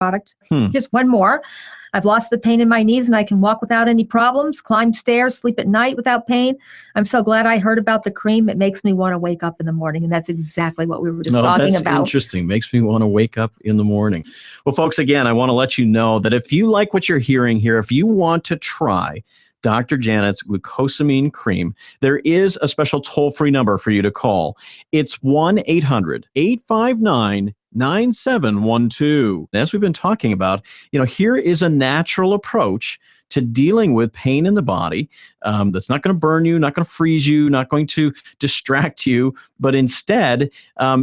product. Here's one more. I've lost the pain in my knees and I can walk without any problems, climb stairs, sleep at night without pain. I'm so glad I heard about the cream. It makes me want to wake up in the morning. And that's exactly what we were just talking about. That's interesting. Makes me want to wake up in the morning. Well, folks, again, I want to let you know that if you like what you're hearing here, if you want to try Dr. Janet's glucosamine cream, there is a special toll-free number for you to call. It's 1-800-859-9712. As we've been talking about, here is a natural approach to dealing with pain in the body that's not going to burn you, not going to freeze you, not going to distract you, but instead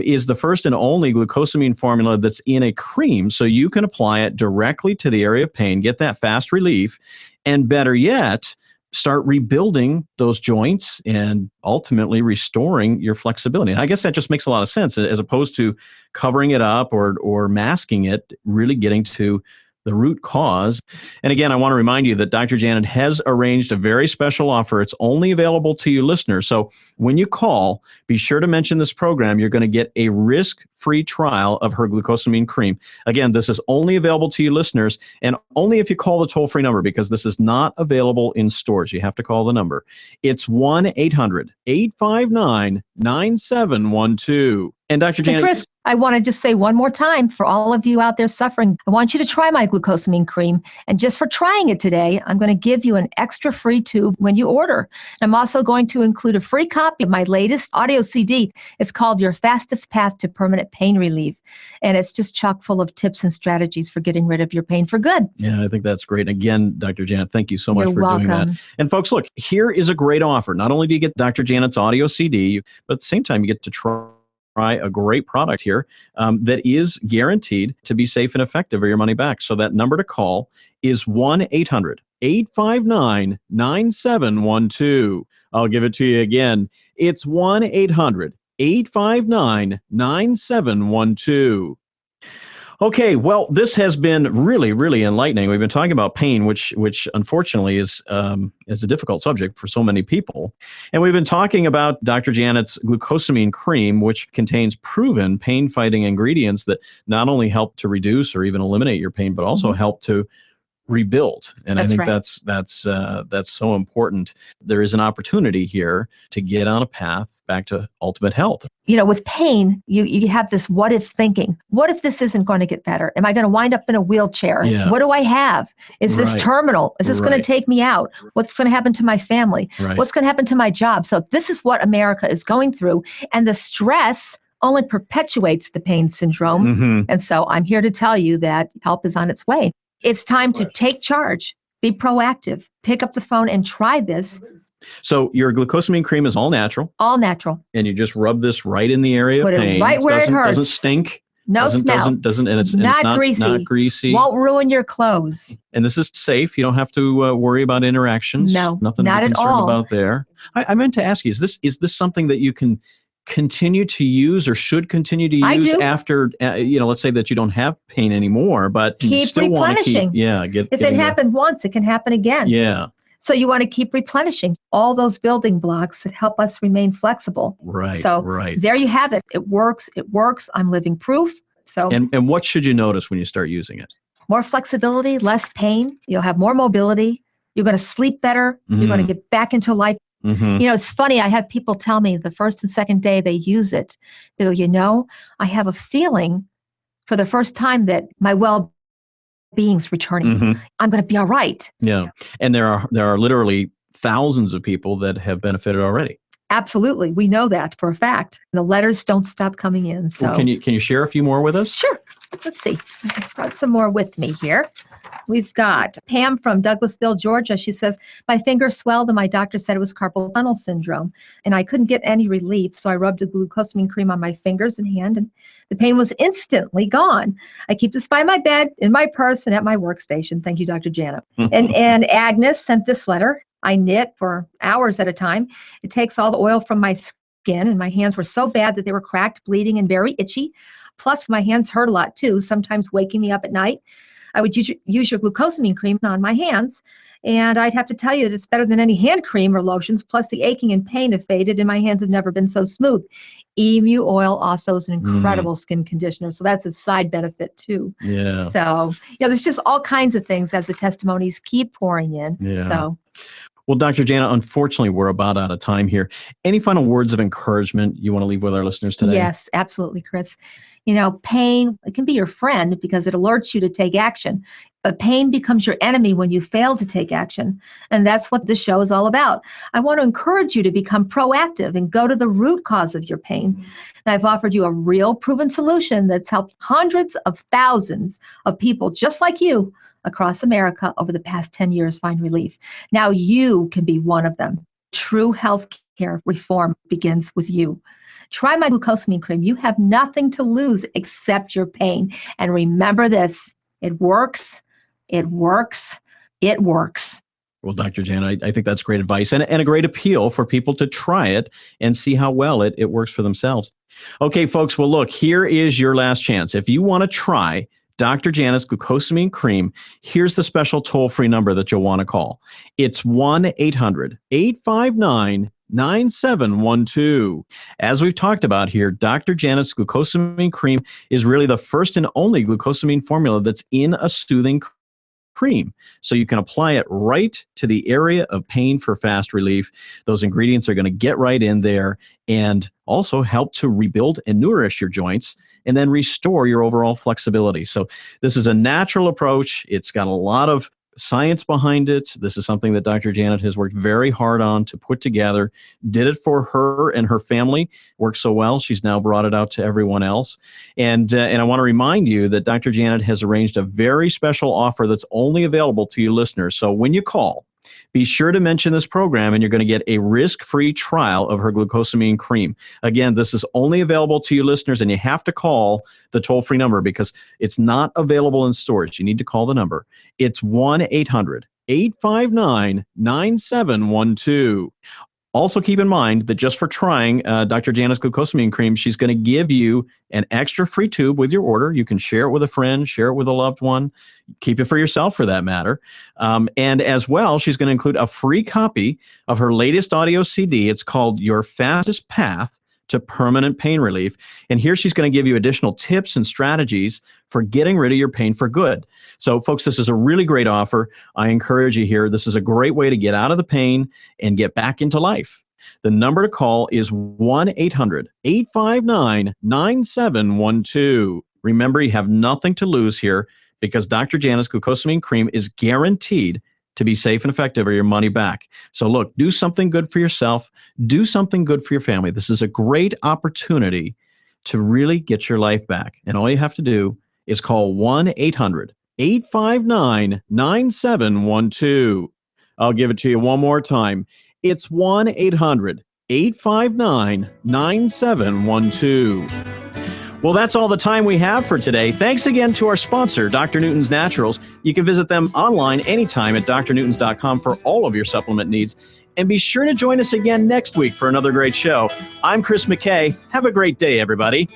is the first and only glucosamine formula that's in a cream, so you can apply it directly to the area of pain, get that fast relief, and better yet, start rebuilding those joints and ultimately restoring your flexibility. And I guess that just makes a lot of sense as opposed to covering it up or masking it, really getting to the root cause. And again, I want to remind you that Dr. Janet has arranged a very special offer. It's only available to you listeners. So when you call, be sure to mention this program. You're going to get a risk-free trial of her glucosamine cream. Again, this is only available to you listeners and only if you call the toll-free number, because this is not available in stores. You have to call the number. It's 1-800-859-9712. And Dr. Janet, Chris, I want to just say one more time for all of you out there suffering, I want you to try my glucosamine cream. And just for trying it today, I'm going to give you an extra free tube when you order. I'm also going to include a free copy of my latest audio CD. It's called Your Fastest Path to Permanent Pain Relief. And it's just chock full of tips and strategies for getting rid of your pain for good. Yeah, I think that's great. Again, Dr. Janet, thank you so much for doing that. And folks, look, here is a great offer. Not only do you get Dr. Janet's audio CD, but at the same time, you get to try a great product here that is guaranteed to be safe and effective or your money back. So that number to call is 1-800-859-9712. I'll give it to you again. It's 1-800-859-9712. Okay, well, this has been really, really enlightening. We've been talking about pain, which unfortunately is a difficult subject for so many people. And we've been talking about Dr. Janet's glucosamine cream, which contains proven pain-fighting ingredients that not only help to reduce or even eliminate your pain, but also help to rebuild. And I think that's so important. There is an opportunity here to get on a path back to ultimate health. With pain, you have this what if thinking. What if this isn't going to get better? Am I going to wind up in a wheelchair? Yeah. What do I have? Is this terminal? Is this going to take me out? What's going to happen to my family? What's going to happen to my job? So this is what America is going through. And the stress only perpetuates the pain syndrome. And so I'm here to tell you that help is on its way. It's time to take charge, be proactive, pick up the phone and try this. So your glucosamine cream is all natural. All natural. And you just rub this right in the area of pain. Put it right where it hurts. Doesn't stink. No smell. Doesn't, and it's not greasy. Not greasy. Won't ruin your clothes. And this is safe. You don't have to worry about interactions. No, nothing not to be at concerned all. about there. I meant to ask you, is this something that you can continue to use or should continue to use after, let's say that you don't have pain anymore, but you keep still replenishing. If it happened once, it can happen again. Yeah. So you want to keep replenishing all those building blocks that help us remain flexible. Right. So there you have it. It works. It works. I'm living proof. So and what should you notice when you start using it? More flexibility, less pain. You'll have more mobility. You're going to sleep better. You're going to get back into life. It's funny. I have people tell me the first and second day they use it, they go, I have a feeling for the first time that my well-being's returning. I'm going to be all right. Yeah. And there are literally thousands of people that have benefited already. Absolutely. We know that for a fact. The letters don't stop coming in. So can you share a few more with us? Sure. Let's see. I've got some more with me here. We've got Pam from Douglasville, Georgia. She says, my finger swelled and my doctor said it was carpal tunnel syndrome. And I couldn't get any relief. So I rubbed a glucosamine cream on my fingers and hand and the pain was instantly gone. I keep this by my bed, in my purse, and at my workstation. Thank you, Dr. Janet. and Agnes sent this letter. I knit for hours at a time. It takes all the oil from my skin, and my hands were so bad that they were cracked, bleeding, and very itchy. Plus, my hands hurt a lot too, sometimes waking me up at night. I would use your glucosamine cream on my hands, And I'd have to tell you that it's better than any hand cream or lotions. Plus, the aching and pain have faded, and my hands have never been so smooth. Emu oil also is an incredible skin conditioner, so that's a side benefit too. Yeah. So, there's just all kinds of things as the testimonies keep pouring in. Yeah. So, well, Dr. Jana, unfortunately, we're about out of time here. Any final words of encouragement you want to leave with our listeners today? yes, absolutely, Chris. Pain, it can be your friend because it alerts you to take action. But pain becomes your enemy when you fail to take action. And that's what this show is all about. I want to encourage you to become proactive and go to the root cause of your pain. And I've offered you a real proven solution that's helped hundreds of thousands of people just like you across America over the past 10 years find relief. Now you can be one of them. True health care reform begins with you. Try my glucosamine cream. You have nothing to lose except your pain. And remember this, it works. It works. It works. Well, Dr. Jana, I think that's great advice and a great appeal for people to try it and see how well it works for themselves. Okay, folks, well, look, here is your last chance. If you want to try Dr. Jana's glucosamine cream, here's the special toll-free number that you'll want to call. It's 1-800-859-9712. As we've talked about here, Dr. Jana's glucosamine cream is really the first and only glucosamine formula that's in a soothing cream. So you can apply it right to the area of pain for fast relief. Those ingredients are going to get right in there and also help to rebuild and nourish your joints and then restore your overall flexibility. So this is a natural approach. It's got a lot of science behind it. This is something that Dr. Janet has worked very hard on to put together, did it for her and her family, worked so well, she's now brought it out to everyone else. And I want to remind you that Dr. Janet has arranged a very special offer that's only available to you listeners. So when you call, be sure to mention this program and you're going to get a risk-free trial of her glucosamine cream. Again, this is only available to you listeners and you have to call the toll-free number because it's not available in stores. You need to call the number. It's 1-800-859-9712. Also keep in mind that just for trying Dr. Jana's glucosamine cream, she's going to give you an extra free tube with your order. You can share it with a friend, share it with a loved one, keep it for yourself for that matter. And as well, she's going to include a free copy of her latest audio CD. It's called Your Fastest Path to Permanent Pain Relief. And here she's going to give you additional tips and strategies for getting rid of your pain for good. So folks, this is a really great offer. I encourage you here. This is a great way to get out of the pain and get back into life. The number to call is 1-800-859-9712. Remember, you have nothing to lose here because Dr. Jana's glucosamine cream is guaranteed to be safe and effective or your money back. So look, do something good for yourself. Do something good for your family. This is a great opportunity to really get your life back. And all you have to do is call 1-800-859-9712. I'll give it to you one more time. It's 1-800-859-9712. Well, that's all the time we have for today. Thanks again to our sponsor, Dr. Newton's Naturals. You can visit them online anytime at drnewtons.com for all of your supplement needs. And be sure to join us again next week for another great show. I'm Chris McKay. Have a great day, everybody.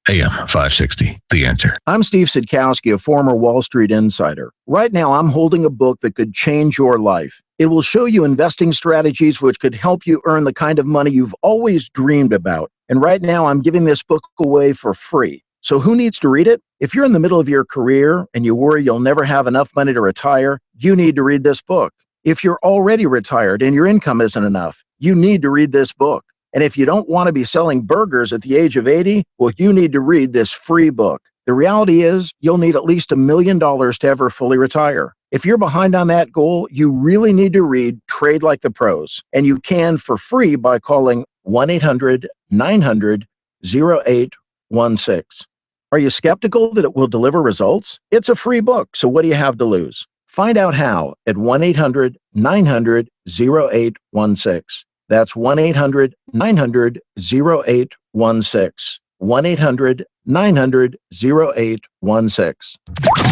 AM560, The Answer. I'm Steve Sidkowski, a former Wall Street insider. Right now, I'm holding a book that could change your life. It will show you investing strategies which could help you earn the kind of money you've always dreamed about. And right now, I'm giving this book away for free. So who needs to read it? If you're in the middle of your career and you worry you'll never have enough money to retire, you need to read this book. If you're already retired and your income isn't enough, you need to read this book. And if you don't want to be selling burgers at the age of 80, well, you need to read this free book. The reality is you'll need at least $1 million to ever fully retire. If you're behind on that goal, you really need to read Trade Like the Pros. And you can for free by calling 1-800-900-0816. Are you skeptical that it will deliver results? It's a free book, so what do you have to lose? Find out how at 1-800-900-0816. That's 1-800-900-0816. 1-800-900-0816.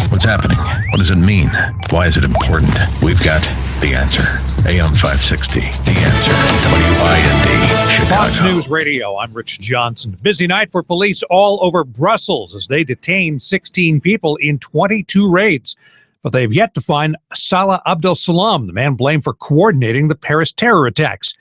What's happening? What does it mean? Why is it important? We've got the answer. AM560, The Answer. WIND, Chicago. Fox News Radio, I'm Rich Johnson. Busy night for police all over Brussels as they detain 16 people in 22 raids. but they've yet to find Salah Abdel Salam, the man blamed for coordinating the Paris terror attacks.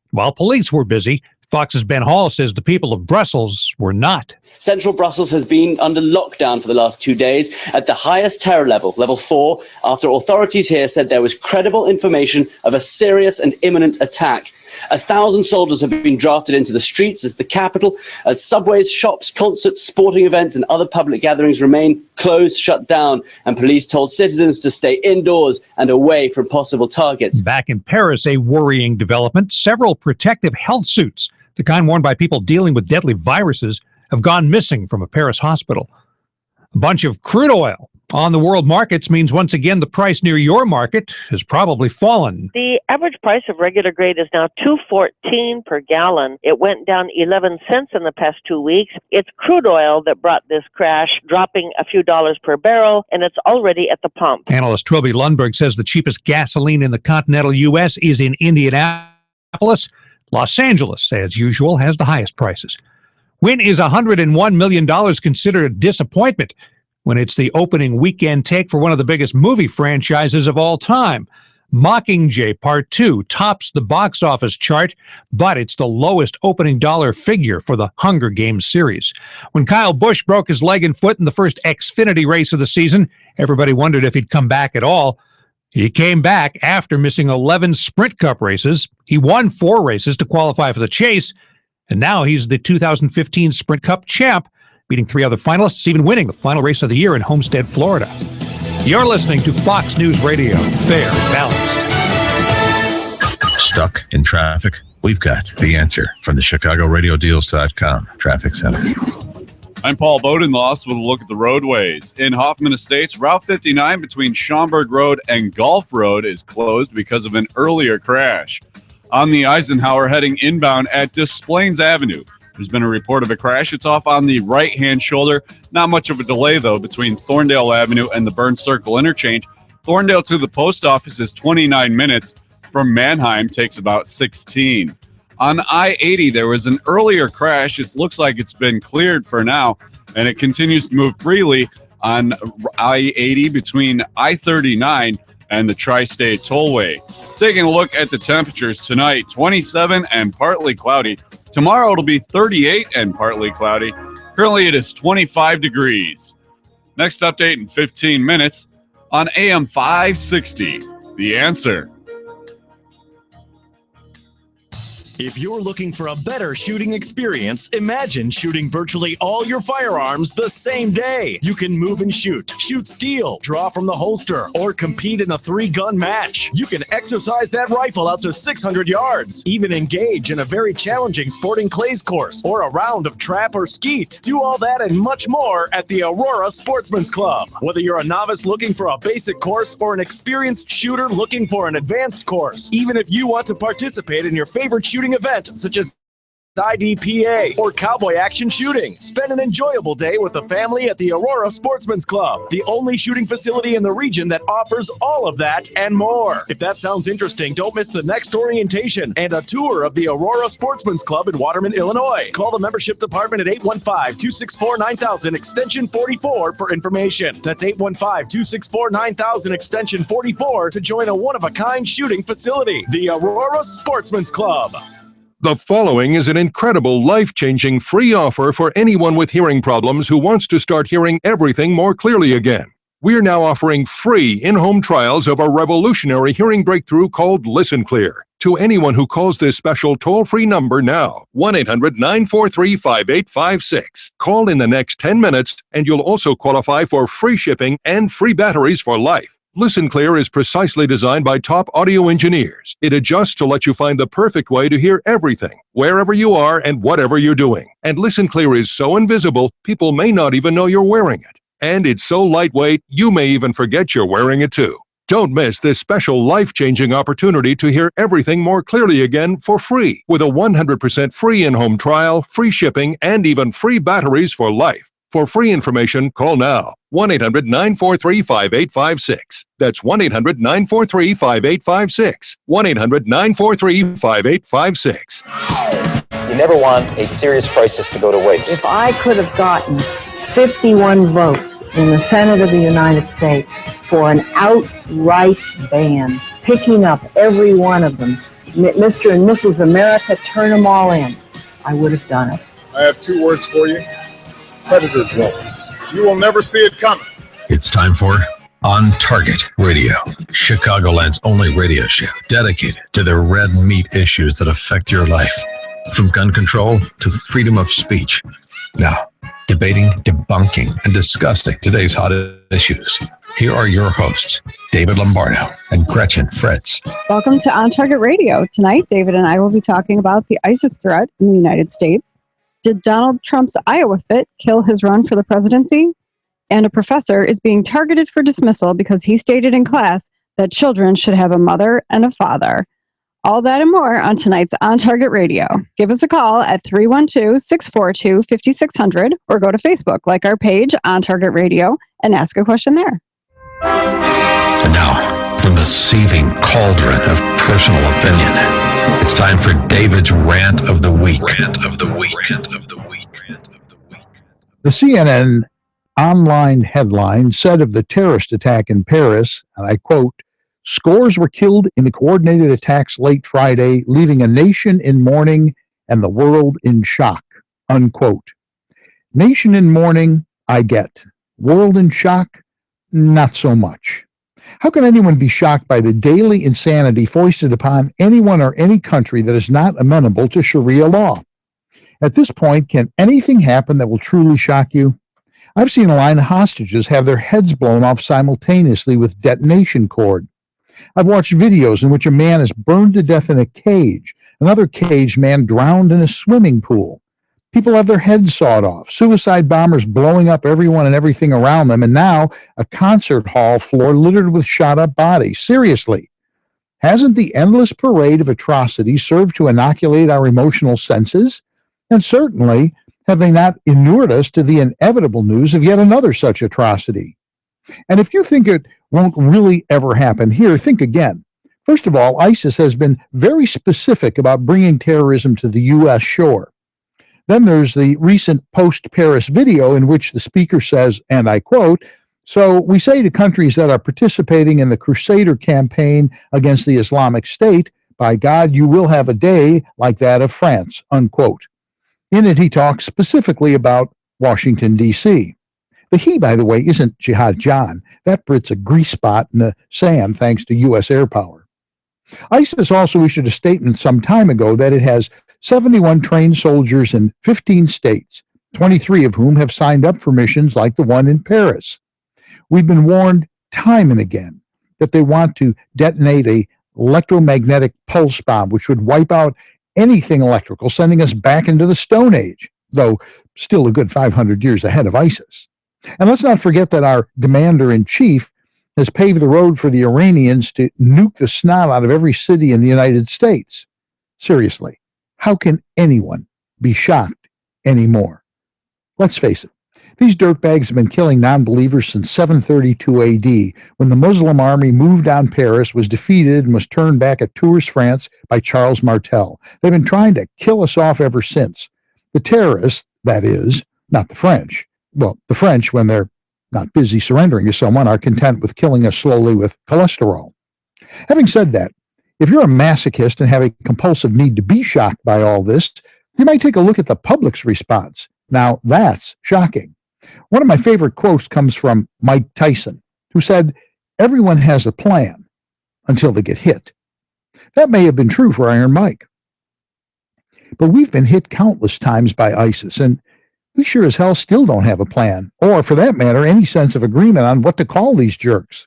While police were busy, Fox's Ben Hall says the people of Brussels were not. Central Brussels has been under lockdown for the last 2 days at the highest terror level, level 4, after authorities here said there was credible information of a serious and imminent attack. 1,000 soldiers have been drafted into the streets as the capital, as subways, shops, concerts, sporting events and other public gatherings remain closed, shut down, and police told citizens to stay indoors and away from possible targets. Back in Paris, a worrying development. Several protective health suits, the kind worn by people dealing with deadly viruses, have gone missing from a Paris hospital. A bunch of crude oil on the world markets means once again the price near your market has probably fallen. The average price of regular grade is now $2.14 per gallon. It went down 11 cents in the past 2 weeks. It's crude oil that brought this crash, dropping a few dollars per barrel, and it's already at the pump. Analyst Trilby Lundberg says the cheapest gasoline in the continental U.S. is in Indianapolis. Los Angeles, as usual, has the highest prices. When is $101 million considered a disappointment? When it's the opening weekend take for one of the biggest movie franchises of all time. Mockingjay Part 2 tops the box office chart, but it's the lowest opening dollar figure for the Hunger Games series. When Kyle Busch broke his leg and foot in the first Xfinity race of the season, everybody wondered if he'd come back at all. He came back after missing 11 Sprint Cup races. He won 4 races to qualify for the chase, and now he's the 2015 Sprint Cup champ, beating 3 other finalists, even winning the final race of the year in Homestead, Florida. You're listening to Fox News Radio, fair and balanced. Stuck in traffic? We've got the answer from the ChicagoRadioDeals.com Traffic Center. I'm Paul Bodenloss with a look at the roadways. In Hoffman Estates, Route 59 between Schaumburg Road and Gulf Road is closed because of an earlier crash. On the Eisenhower heading inbound at Des Plaines Avenue, there's been a report of a crash. It's off on the right-hand shoulder. Not much of a delay, though, between Thorndale Avenue and the Burns Circle interchange. Thorndale to the post office is 29 minutes. From Mannheim takes about 16. On I-80, there was an earlier crash. It looks like it's been cleared for now, and it continues to move freely on I-80 between I-39 and the Tri-State Tollway. Taking a look at the temperatures tonight, 27 and partly cloudy. Tomorrow it'll be 38 and partly cloudy. Currently it is 25 degrees. Next update in 15 minutes on AM560, The Answer. If you're looking for a better shooting experience, imagine shooting virtually all your firearms the same day. You can move and shoot steel, draw from the holster, or compete in a 3-gun match. You can exercise that rifle out to 600 yards, even engage in a very challenging sporting clays course or a round of trap or skeet. Do all that and much more at the Aurora Sportsman's Club. Whether you're a novice looking for a basic course or an experienced shooter looking for an advanced course, even if you want to participate in your favorite shooting event, such as IDPA or cowboy action shooting. Spend an enjoyable day with the family at the Aurora Sportsman's Club, the only shooting facility in the region that offers all of that and more. If that sounds interesting, don't miss the next orientation and a tour of the Aurora Sportsman's Club in Waterman, Illinois. Call the membership department at 815-264-9000 extension 44 for information. That's 815-264-9000 extension 44 to join a one-of-a-kind shooting facility. The Aurora Sportsman's Club. The following is an incredible, life-changing free offer for anyone with hearing problems who wants to start hearing everything more clearly again. We're now offering free in-home trials of a revolutionary hearing breakthrough called Listen Clear to anyone who calls this special toll-free number now, 1-800-943-5856. Call in the next 10 minutes, and you'll also qualify for free shipping and free batteries for life. Listen Clear is precisely designed by top audio engineers. It adjusts to let you find the perfect way to hear everything, wherever you are and whatever you're doing. And Listen Clear is so invisible, people may not even know you're wearing it. And it's so lightweight, you may even forget you're wearing it too. Don't miss this special life-changing opportunity to hear everything more clearly again for free, with a 100% free in-home trial, free shipping, and even free batteries for life. For free information, call now, 1-800-943-5856. That's 1-800-943-5856. 1-800-943-5856. You never want a serious crisis to go to waste. If I could have gotten 51 votes in the Senate of the United States for an outright ban, picking up every one of them. Mr. and Mrs. America, turn them all in. I would have done it. I have 2 words for you. Predator drones. You will never see it coming. It's time for On Target Radio, Chicagoland's only radio show dedicated to the red meat issues that affect your life, from gun control to freedom of speech. Now, debating, debunking, and discussing today's hottest issues. Here are your hosts, David Lombardo and Gretchen Fritz. Welcome to On Target Radio. Tonight, David and I will be talking about the ISIS threat in the United States. Did Donald Trump's Iowa fit kill his run for the presidency? And a professor is being targeted for dismissal because he stated in class that children should have a mother and a father. All that and more on tonight's On Target Radio. Give us a call at 312-642-5600 or go to Facebook, like our page, On Target Radio, and ask a question there. And now, from the seething cauldron of personal opinion, it's time for David's Rant of the Week. The CNN online headline said of the terrorist attack in Paris, and I quote, "Scores were killed in the coordinated attacks late Friday, leaving a nation in mourning and the world in shock," unquote. Nation in mourning, I get. World in shock, not so much. How can anyone be shocked by the daily insanity foisted upon anyone or any country that is not amenable to Sharia law? At this point, can anything happen that will truly shock you? I've seen a line of hostages have their heads blown off simultaneously with detonation cord. I've watched videos in which a man is burned to death in a cage, another caged man drowned in a swimming pool. People have their heads sawed off, suicide bombers blowing up everyone and everything around them, and now a concert hall floor littered with shot-up bodies. Seriously, hasn't the endless parade of atrocities served to inoculate our emotional senses? And certainly, have they not inured us to the inevitable news of yet another such atrocity? And if you think it won't really ever happen here, think again. First of all, ISIS has been very specific about bringing terrorism to the U.S. shore. Then there's the recent post-Paris video in which the speaker says, and I quote, "So we say to countries that are participating in the Crusader campaign against the Islamic State, by God, you will have a day like that of France," unquote. In it, he talks specifically about Washington, D.C. The he, by the way, isn't Jihad John. That Brit's a grease spot in the sand thanks to U.S. air power. ISIS also issued a statement some time ago that it has 71 trained soldiers in 15 states, 23 of whom have signed up for missions like the one in Paris. We've been warned time and again that they want to detonate an electromagnetic pulse bomb, which would wipe out anything electrical, sending us back into the Stone Age, though still a good 500 years ahead of ISIS. And let's not forget that our commander-in-chief has paved the road for the Iranians to nuke the snot out of every city in the United States. Seriously, how can anyone be shocked anymore? Let's face it, these dirtbags have been killing non-believers since 732 AD, when the Muslim army moved on Paris, was defeated, and was turned back at Tours, France by Charles Martel. They've been trying to kill us off ever since. The terrorists, that is, not the French. Well, the French, when they're not busy surrendering to someone, are content with killing us slowly with cholesterol. Having said that, if you're a masochist and have a compulsive need to be shocked by all this, you might take a look at the public's response. Now, that's shocking. One of my favorite quotes comes from Mike Tyson, who said, "Everyone has a plan until they get hit." That may have been true for Iron Mike. But we've been hit countless times by ISIS, and we sure as hell still don't have a plan, or for that matter, any sense of agreement on what to call these jerks.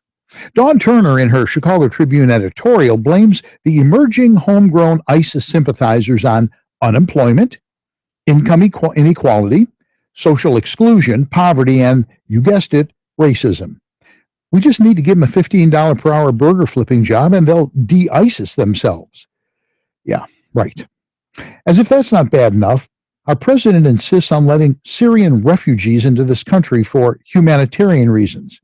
Dawn Turner, in her Chicago Tribune editorial, blames the emerging homegrown ISIS sympathizers on unemployment, income inequality, social exclusion, poverty, and, you guessed it, racism. We just need to give them a $15 per hour burger flipping job and they'll de-ISIS themselves. Yeah, right. As if that's not bad enough, our president insists on letting Syrian refugees into this country for humanitarian reasons.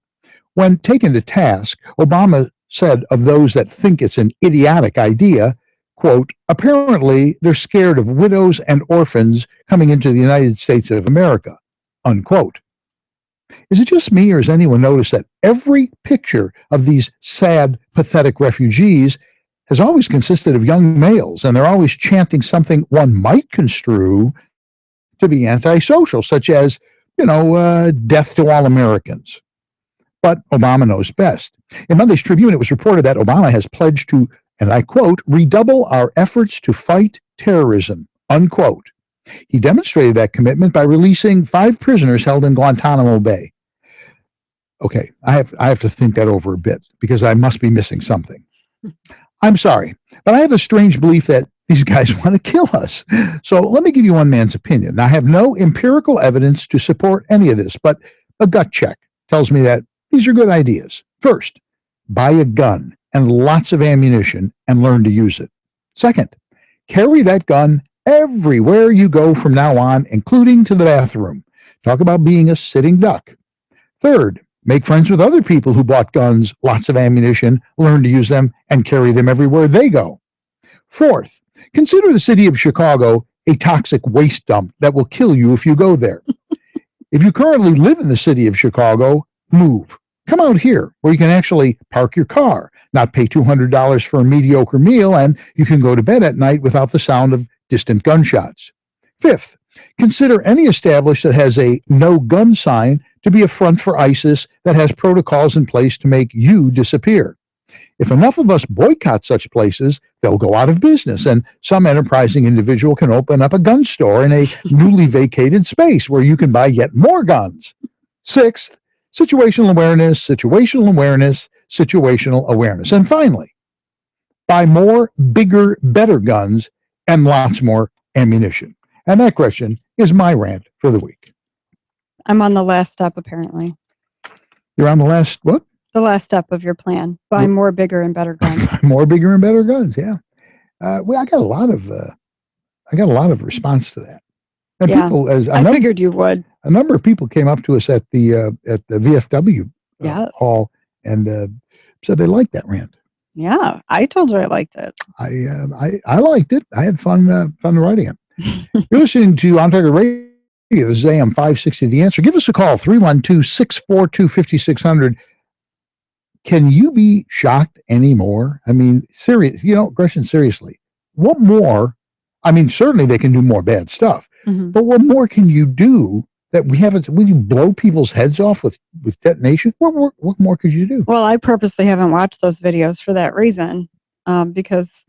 When taken to task, Obama said of those that think it's an idiotic idea, quote, "Apparently they're scared of widows and orphans coming into the United States of America," unquote. Is it just me, or has anyone noticed that every picture of these sad, pathetic refugees has always consisted of young males, and they're always chanting something one might construe to be antisocial, such as, death to all Americans. But Obama knows best. In Monday's Tribune, it was reported that Obama has pledged to, and I quote, redouble our efforts to fight terrorism, unquote. He demonstrated that commitment by releasing 5 prisoners held in Guantanamo Bay. Okay, I have to think that over a bit, because I must be missing something. I'm sorry, but I have a strange belief that these guys want to kill us. So let me give you one man's opinion. Now, I have no empirical evidence to support any of this, but a gut check tells me that these are good ideas. First, buy a gun and lots of ammunition and learn to use it. Second, carry that gun everywhere you go from now on, including to the bathroom. Talk about being a sitting duck. Third, make friends with other people who bought guns, lots of ammunition, learn to use them, and carry them everywhere they go. Fourth, consider the city of Chicago a toxic waste dump that will kill you if you go there. If you currently live in the city of Chicago, move. Come out here where you can actually park your car, not pay $200 for a mediocre meal, and you can go to bed at night without the sound of distant gunshots. Fifth, consider any establishment that has a no-gun sign to be a front for ISIS that has protocols in place to make you disappear. If enough of us boycott such places, they'll go out of business, and some enterprising individual can open up a gun store in a newly vacated space where you can buy yet more guns. Sixth, situational awareness, situational awareness, situational awareness. And finally, buy more, bigger, better guns and lots more ammunition. And that, Gretchen, is my rant for the week. I'm on the last step, apparently. You're on the last, what? The last step of your plan. Buy more, bigger, and better guns. More, bigger, and better guns, yeah. Well, I got a lot of response to that. And Yeah, people, I figured you would. a number of people came up to us at the VFW Yes. hall and said they liked that rant. Yeah, I told you I liked it. I liked it. I had fun writing it. You're listening to On Target Radio. This is AM560 The Answer. Give us a call, 312-642-5600. Can you be shocked anymore? I mean, serious, Gretchen, seriously, what more? I mean, certainly they can do more bad stuff, but what more can you do that we haven't? When you blow people's heads off with detonation, what more could you do? Well, I purposely haven't watched those videos for that reason, because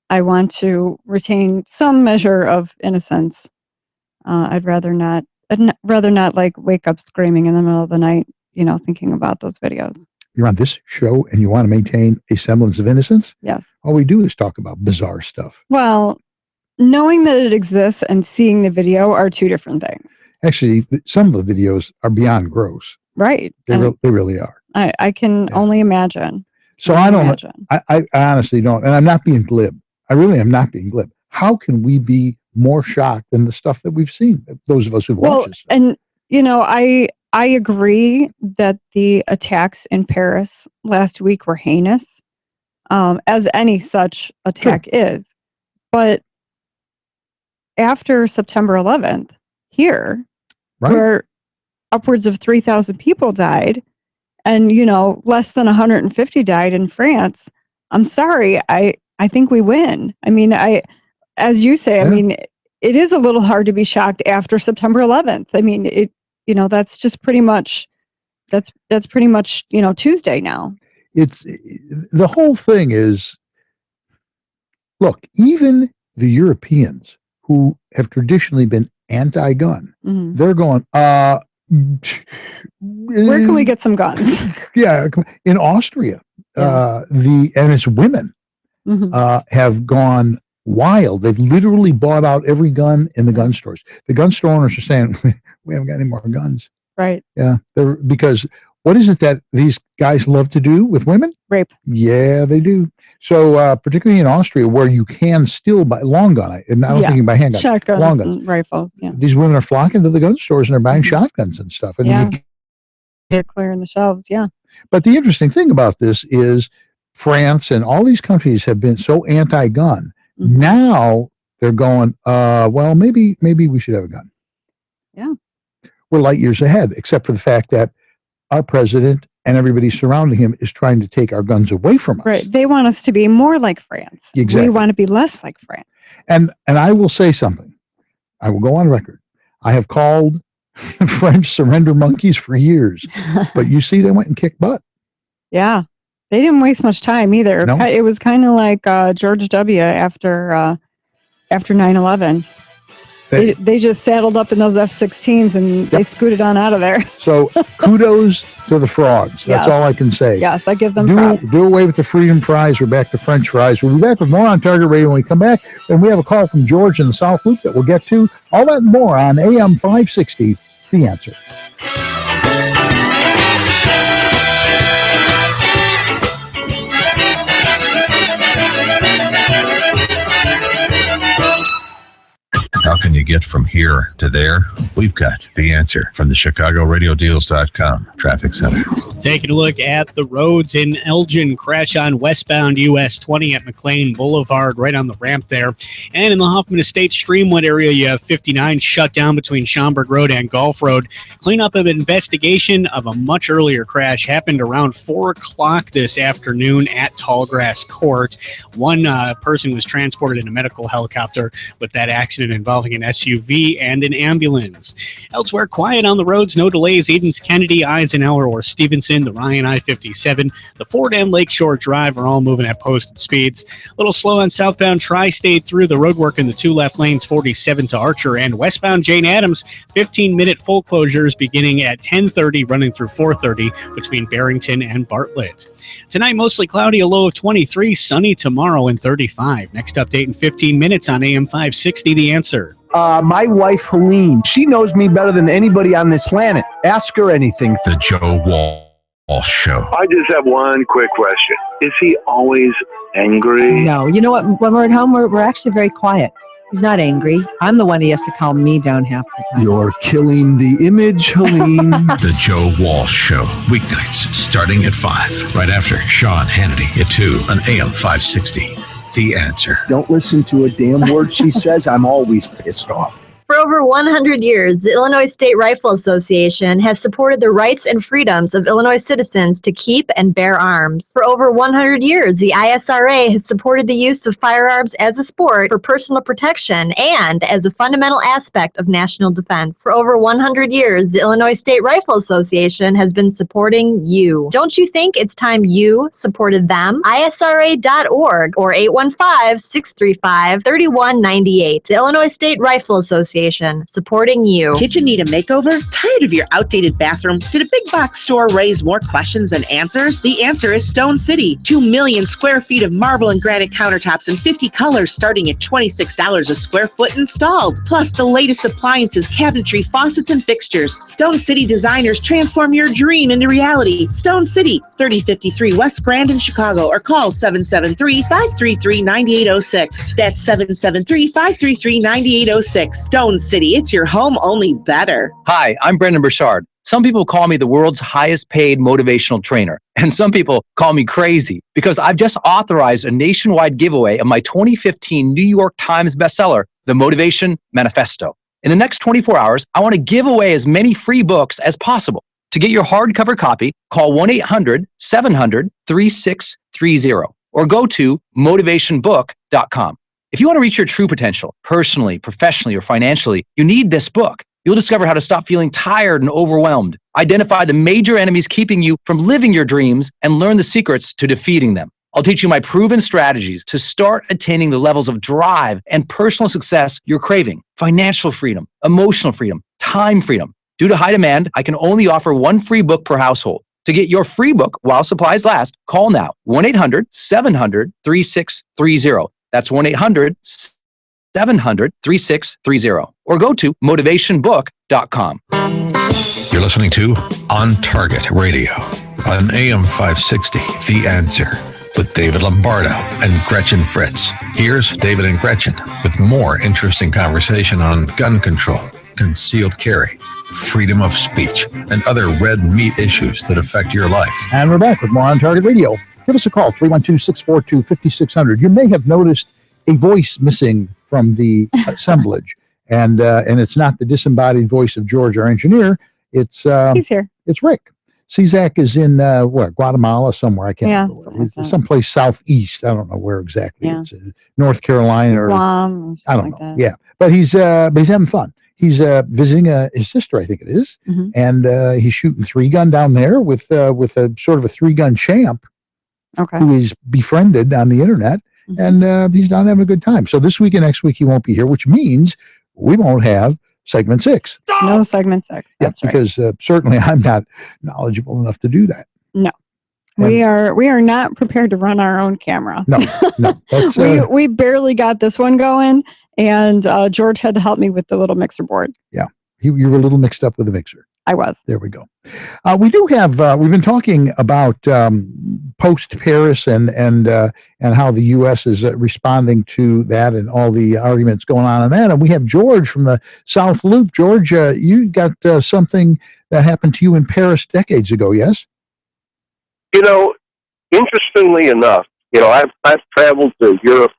I want to retain some measure of innocence. I'd rather not like wake up screaming in the middle of the night, thinking about those videos. You're on this show and you want to maintain a semblance of innocence? Yes. All we do is talk about bizarre stuff. Well, knowing that it exists and seeing the video are two different things. Actually, some of the videos are beyond gross. Right. They really are. I can only imagine. So I honestly don't, and I'm not being glib. I really am not being glib. How can we be more shocked than the stuff that we've seen, those of us who've watched this stuff? And, I agree that the attacks in Paris last week were heinous, as any such attack is. But after September 11th, here, where upwards of 3,000 people died, and, less than 150 died in France, I'm sorry, I think we win. I mean, as you say, I mean, it is a little hard to be shocked after September 11th. I mean, that's just pretty much, that's pretty much, Tuesday now. It's the whole thing is, look, even the Europeans who have traditionally been anti-gun, they're going, where can we get some guns? Yeah. In Austria, and it's women have gone wild. They've literally bought out every gun in the gun stores. The gun store owners are saying, we haven't got any more guns. Right. Yeah. Because what is it that these guys love to do with women? Rape. Yeah, they do. So particularly in Austria, where you can still buy long gun, and I don't think you can buy handguns, shotguns, long guns, and rifles. Yeah. These women are flocking to the gun stores and they're buying shotguns and stuff. And they're clearing the shelves. Yeah. But the interesting thing about this is France and all these countries have been so anti-gun. Now they're going, well, maybe we should have a gun. Yeah. We're light years ahead, except for the fact that our president and everybody surrounding him is trying to take our guns away from us. Right. They want us to be more like France. Exactly. We want to be less like France. And I will say something. I will go on record. I have called French surrender monkeys for years, but you see, they went and kicked butt. Yeah. They didn't waste much time either. No. It was kind of like George W. after 9/11. They just saddled up in those F-16s and they scooted on out of there. So kudos to the frogs. That's all I can say. Yes, I give them props. Do away with the freedom fries. We're back to French fries. We'll be back with more on Target Radio when we come back. And we have a call from George in the South Loop that we'll get to. All that and more on AM560, The Answer. How can you get from here to there? We've got the answer from the ChicagoRadioDeals.com Traffic Center. Taking a look at the roads in Elgin, crash on westbound US 20 at McLean Boulevard, right on the ramp there. And in the Hoffman Estates Streamwood area, you have 59 shut down between Schaumburg Road and Gulf Road. Cleanup of investigation of a much earlier crash happened around 4 o'clock this afternoon at Tallgrass Court. One person was transported in a medical helicopter with that accident involving an SUV and an ambulance. Elsewhere, quiet on the roads, no delays. Edens, Kennedy, Eisenhower, or Stevenson, the Ryan I-57, the Ford and Lakeshore Drive are all moving at posted speeds. A little slow on southbound Tri-State through the roadwork in the 2 left lanes, 47 to Archer, and westbound Jane Addams, 15-minute full closures beginning at 10:30, running through 4:30 between Barrington and Bartlett. Tonight, mostly cloudy, a low of 23, sunny tomorrow and 35. Next update in 15 minutes on AM560, The Answer. My wife, Helene, she knows me better than anybody on this planet. Ask her anything. The Joe Walsh Show. I just have one quick question. Is he always angry? No. You know what? When we're at home, we're actually very quiet. He's not angry. I'm the one he has to calm me down half the time. You're killing the image, Helene. The Joe Walsh Show. Weeknights starting at 5. Right after Sean Hannity at 2 on AM560. The Answer. Don't listen to a damn word she says. I'm always pissed off. For over 100 years, the Illinois State Rifle Association has supported the rights and freedoms of Illinois citizens to keep and bear arms. For over 100 years, the ISRA has supported the use of firearms as a sport for personal protection and as a fundamental aspect of national defense. For over 100 years, the Illinois State Rifle Association has been supporting you. Don't you think it's time you supported them? ISRA.org or 815-635-3198. The Illinois State Rifle Association, supporting you. Kitchen need a makeover? Tired of your outdated bathroom? Did a big box store raise more questions than answers? The answer is Stone City. 2 million square feet of marble and granite countertops in 50 colors starting at $26 a square foot installed. Plus the latest appliances, cabinetry, faucets, and fixtures. Stone City designers transform your dream into reality. Stone City, 3053 West Grand in Chicago, or call 773-533-9806. That's 773-533-9806. Stone City, it's your home, only better. Hi, I'm Brendan Burchard. Some people call me the world's highest paid motivational trainer, and some people call me crazy because I've just authorized a nationwide giveaway of my 2015 New York Times bestseller, The Motivation Manifesto. In the next 24 hours, I want to give away as many free books as possible. To get your hardcover copy, call 1-800-700-3630 or go to motivationbook.com. If you want to reach your true potential, personally, professionally, or financially, you need this book. You'll discover how to stop feeling tired and overwhelmed, identify the major enemies keeping you from living your dreams, and learn the secrets to defeating them. I'll teach you my proven strategies to start attaining the levels of drive and personal success you're craving. Financial freedom, emotional freedom, time freedom. Due to high demand, I can only offer one free book per household. To get your free book while supplies last, call now, 1-800-700-3630. That's 1-800-700-3630. Or go to motivationbook.com. You're listening to On Target Radio on AM560, The Answer, with David Lombardo and Gretchen Fritz. Here's David and Gretchen with more interesting conversation on gun control, concealed carry, freedom of speech, and other red meat issues that affect your life. And we're back with more On Target Radio. Give us a call, 312-642-5600. You may have noticed a voice missing from the assemblage, and it's not the disembodied voice of George, our engineer. It's he's here. It's Rick. CZAC is in Guatemala somewhere. I can't Yeah, remember something where. like that. Someplace southeast. I don't know where exactly. Yeah. It's North Carolina or Guam or I don't something know. like that. Yeah, but he's having fun. He's visiting his sister, I think it is, Mhm. and he's shooting 3-gun down there with a sort of a 3-gun champ Okay. who he's befriended on the internet, and he's down having a good time. So this week and next week he won't be here, which means we won't have segment 6. No segment 6. That's right. Because certainly I'm not knowledgeable enough to do that. No. We are not prepared to run our own camera. No. That's, we barely got this one going, and George had to help me with the little mixer board. Yeah, you were a little mixed up with the mixer. I was. There we go. We do have. We've been talking about post Paris and how the U.S. is responding to that and all the arguments going on that. And we have George from the South Loop. George, you got something that happened to you in Paris decades ago, yes? You know, interestingly enough, I've traveled to Europe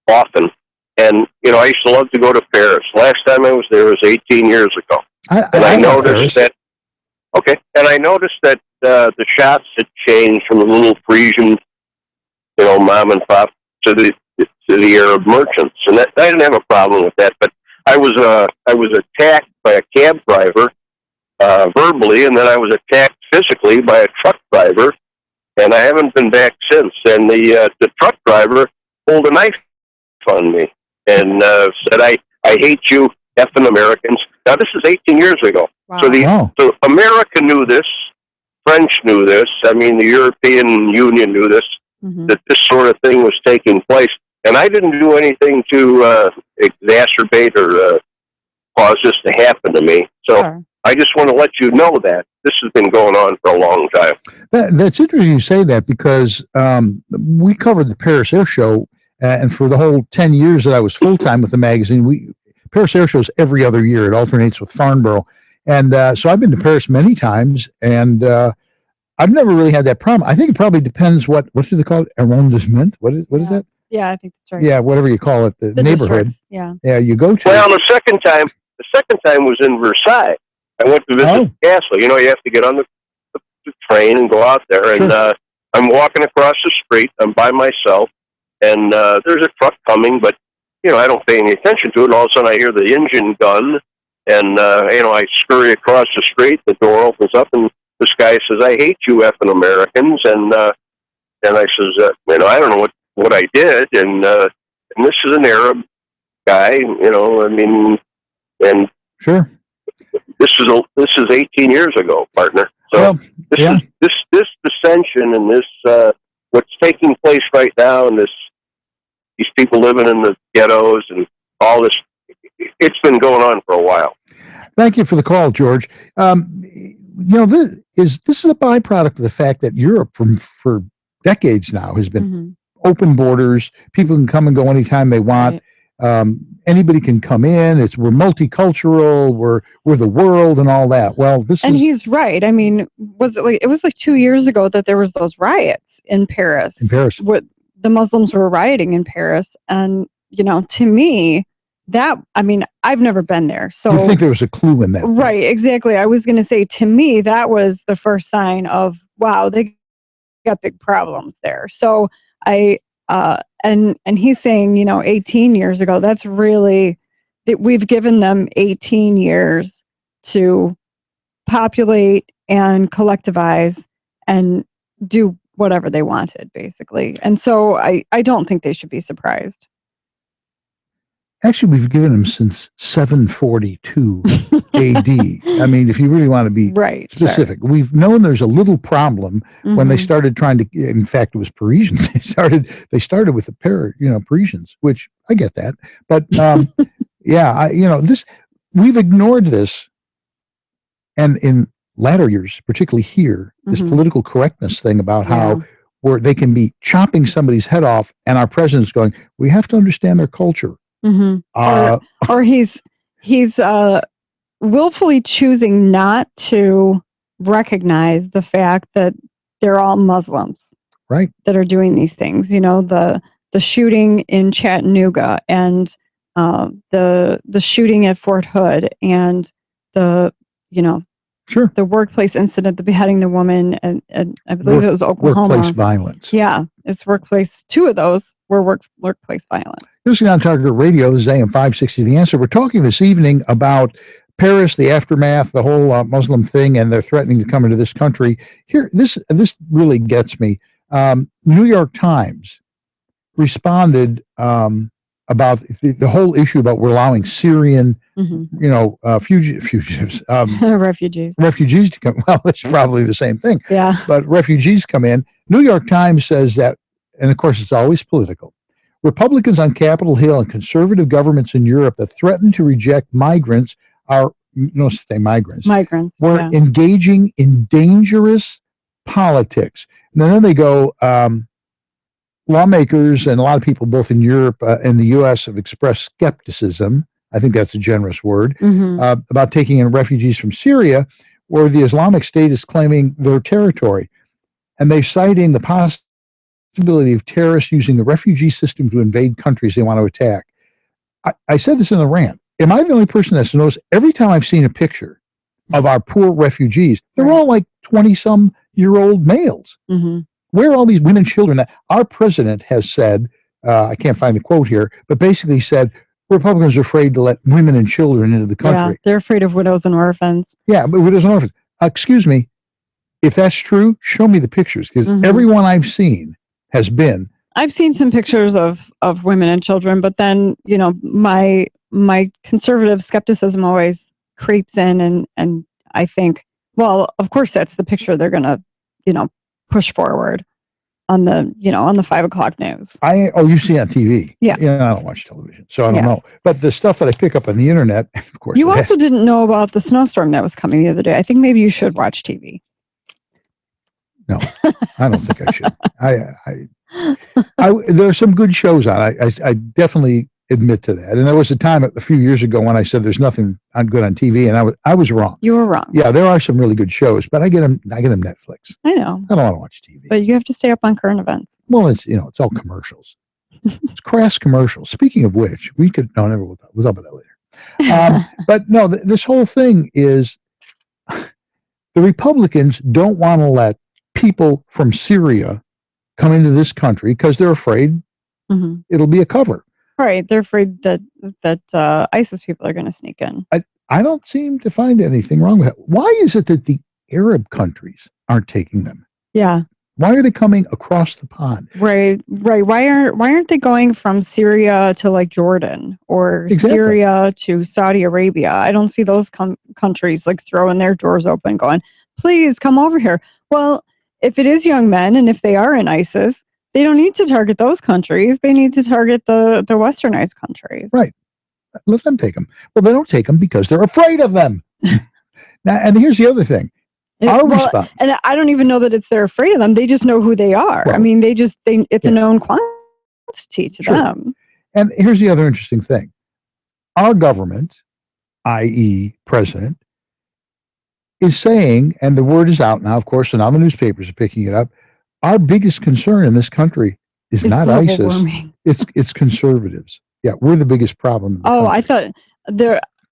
often, and I used to love to go to Paris. Last time I was there was 18 years ago. I noticed that. Okay, and I noticed that the shots had changed from the little Parisian, mom and pop to the Arab merchants, and I didn't have a problem with that. But I was attacked by a cab driver verbally, and then I was attacked physically by a truck driver, and I haven't been back since. And the truck driver pulled a knife on me and said, "I hate you, effing Americans." Now, this is 18 years ago. Wow. So America knew this. French knew this. I mean, the European Union knew this, that this sort of thing was taking place. And I didn't do anything to exacerbate or cause this to happen to me. So I just want to let you know that this has been going on for a long time. That's interesting you say that, because we covered the Paris Air Show, and for the whole 10 years that I was full-time with the magazine, Paris Air Show's every other year. It alternates with Farnborough. And so I've been to Paris many times, and I've never really had that problem. I think it probably depends what do they call it? Arrondissement? What is that? Yeah, I think that's right. Yeah, whatever you call it, the neighborhood. Districts, yeah. Yeah, you go to. Well, the second time was in Versailles. I went to visit the castle. You have to get on the train and go out there. And I'm walking across the street. I'm by myself, and there's a truck coming, but I don't pay any attention to it. And all of a sudden, I hear the engine gun, and I scurry across the street. The door opens up, and this guy says, "I hate you, effing Americans." And I says, I don't know what I did, and this is an Arab guy, and sure. This is 18 years ago, partner. So this dissension and this what's taking place right now, and these people living in the ghettos and all this, it's been going on for a while. Thank you for the call, George. This is a byproduct of the fact that Europe for decades now has been open borders. People can come and go anytime they want. Right. Anybody can come in. We're multicultural. We're the world and all that. Well, he's right. I mean, it was like 2 years ago that there was those riots in Paris. The Muslims were rioting in Paris, and to me, I've never been there. So you think there was a clue in that? Right, exactly. I was going to say, to me, that was the first sign of, wow, they got big problems there. So and he's saying, 18 years ago, that's really, that we've given them 18 years to populate and collectivize and do whatever they wanted, basically. And so I don't think they should be surprised. Actually, we've given them since 742 AD. I mean, if you really want to be specific, we've known there's a little problem when they started trying to. In fact, it was Parisians. They started with the Parisians, which I get that. But we've ignored this, and in latter years, particularly here, this political correctness thing about how where they can be chopping somebody's head off, and our president's going, we have to understand their culture. Or he's willfully choosing not to recognize the fact that they're all Muslims, right? That are doing these things. The shooting in Chattanooga, and the shooting at Fort Hood, and the Sure. The workplace incident, the beheading the woman, and I believe it was Oklahoma. Workplace violence. Yeah, it's workplace. 2 of those were workplace violence. Listening on Target Radio, this is AM560 The Answer. We're talking this evening about Paris, the aftermath, the whole Muslim thing, and they're threatening to come into this country. Here, this really gets me. New York Times responded about the whole issue about we're allowing Syrian, fugitives, refugees to come. Well, it's probably the same thing. Yeah. But refugees come in. New York Times says that, and of course it's always political, Republicans on Capitol Hill and conservative governments in Europe that threaten to reject migrants were engaging in dangerous politics. And then they go, lawmakers and a lot of people both in Europe and the U.S. have expressed skepticism, I think that's a generous word, about taking in refugees from Syria, where the Islamic State is claiming their territory. And they're citing the possibility of terrorists using the refugee system to invade countries they want to attack. I said this in the rant. Am I the only person that's noticed every time I've seen a picture of our poor refugees, they're all like 20-some-year-old males. Where are all these women and children? Our president has said, I can't find the quote here, but basically said, Republicans are afraid to let women and children into the country. Yeah, they're afraid of widows and orphans. Yeah, but widows and orphans. Excuse me, if that's true, show me the pictures, because everyone I've seen has been. I've seen some pictures of women and children, but then, my conservative skepticism always creeps in, and I think, well, of course that's the picture they're going to, push forward on the 5 o'clock news. You see it on TV. Yeah. I don't watch television, so I don't know. But the stuff that I pick up on the internet, of course. You also didn't know about the snowstorm that was coming the other day. I think maybe you should watch TV. No, I don't think I should. There are some good shows on. I definitely admit to that. And there was a time a few years ago when I said there's nothing good on TV, and I was wrong. You were wrong. Yeah, there are some really good shows, but I get them Netflix. I know. I don't want to watch TV. But you have to stay up on current events. Well, it's it's all commercials. It's crass commercials. Speaking of which, we'll talk about that later. But no, this whole thing is the Republicans don't want to let people from Syria come into this country because they're afraid it'll be a cover. Right. They're afraid that ISIS people are going to sneak in. I don't seem to find anything wrong with that. Why is it that the Arab countries aren't taking them? Yeah. Why are they coming across the pond? Right. Why aren't they going from Syria to like Jordan or Syria to Saudi Arabia? I don't see those countries like throwing their doors open going, please come over here. Well, if it is young men and if they are in ISIS, they don't need to target those countries. They need to target the westernized countries. Right. Let them take them. Well, they don't take them because they're afraid of them. Now, and here's the other thing. Our response. And I don't even know that they're afraid of them. They just know who they are. Well, I mean, it's a known quantity to them. And here's the other interesting thing. Our government, i.e. president, is saying, and the word is out now, of course, and all the newspapers are picking it up, our biggest concern in this country is not ISIS. Warming. It's conservatives. Yeah, we're the biggest problem. I thought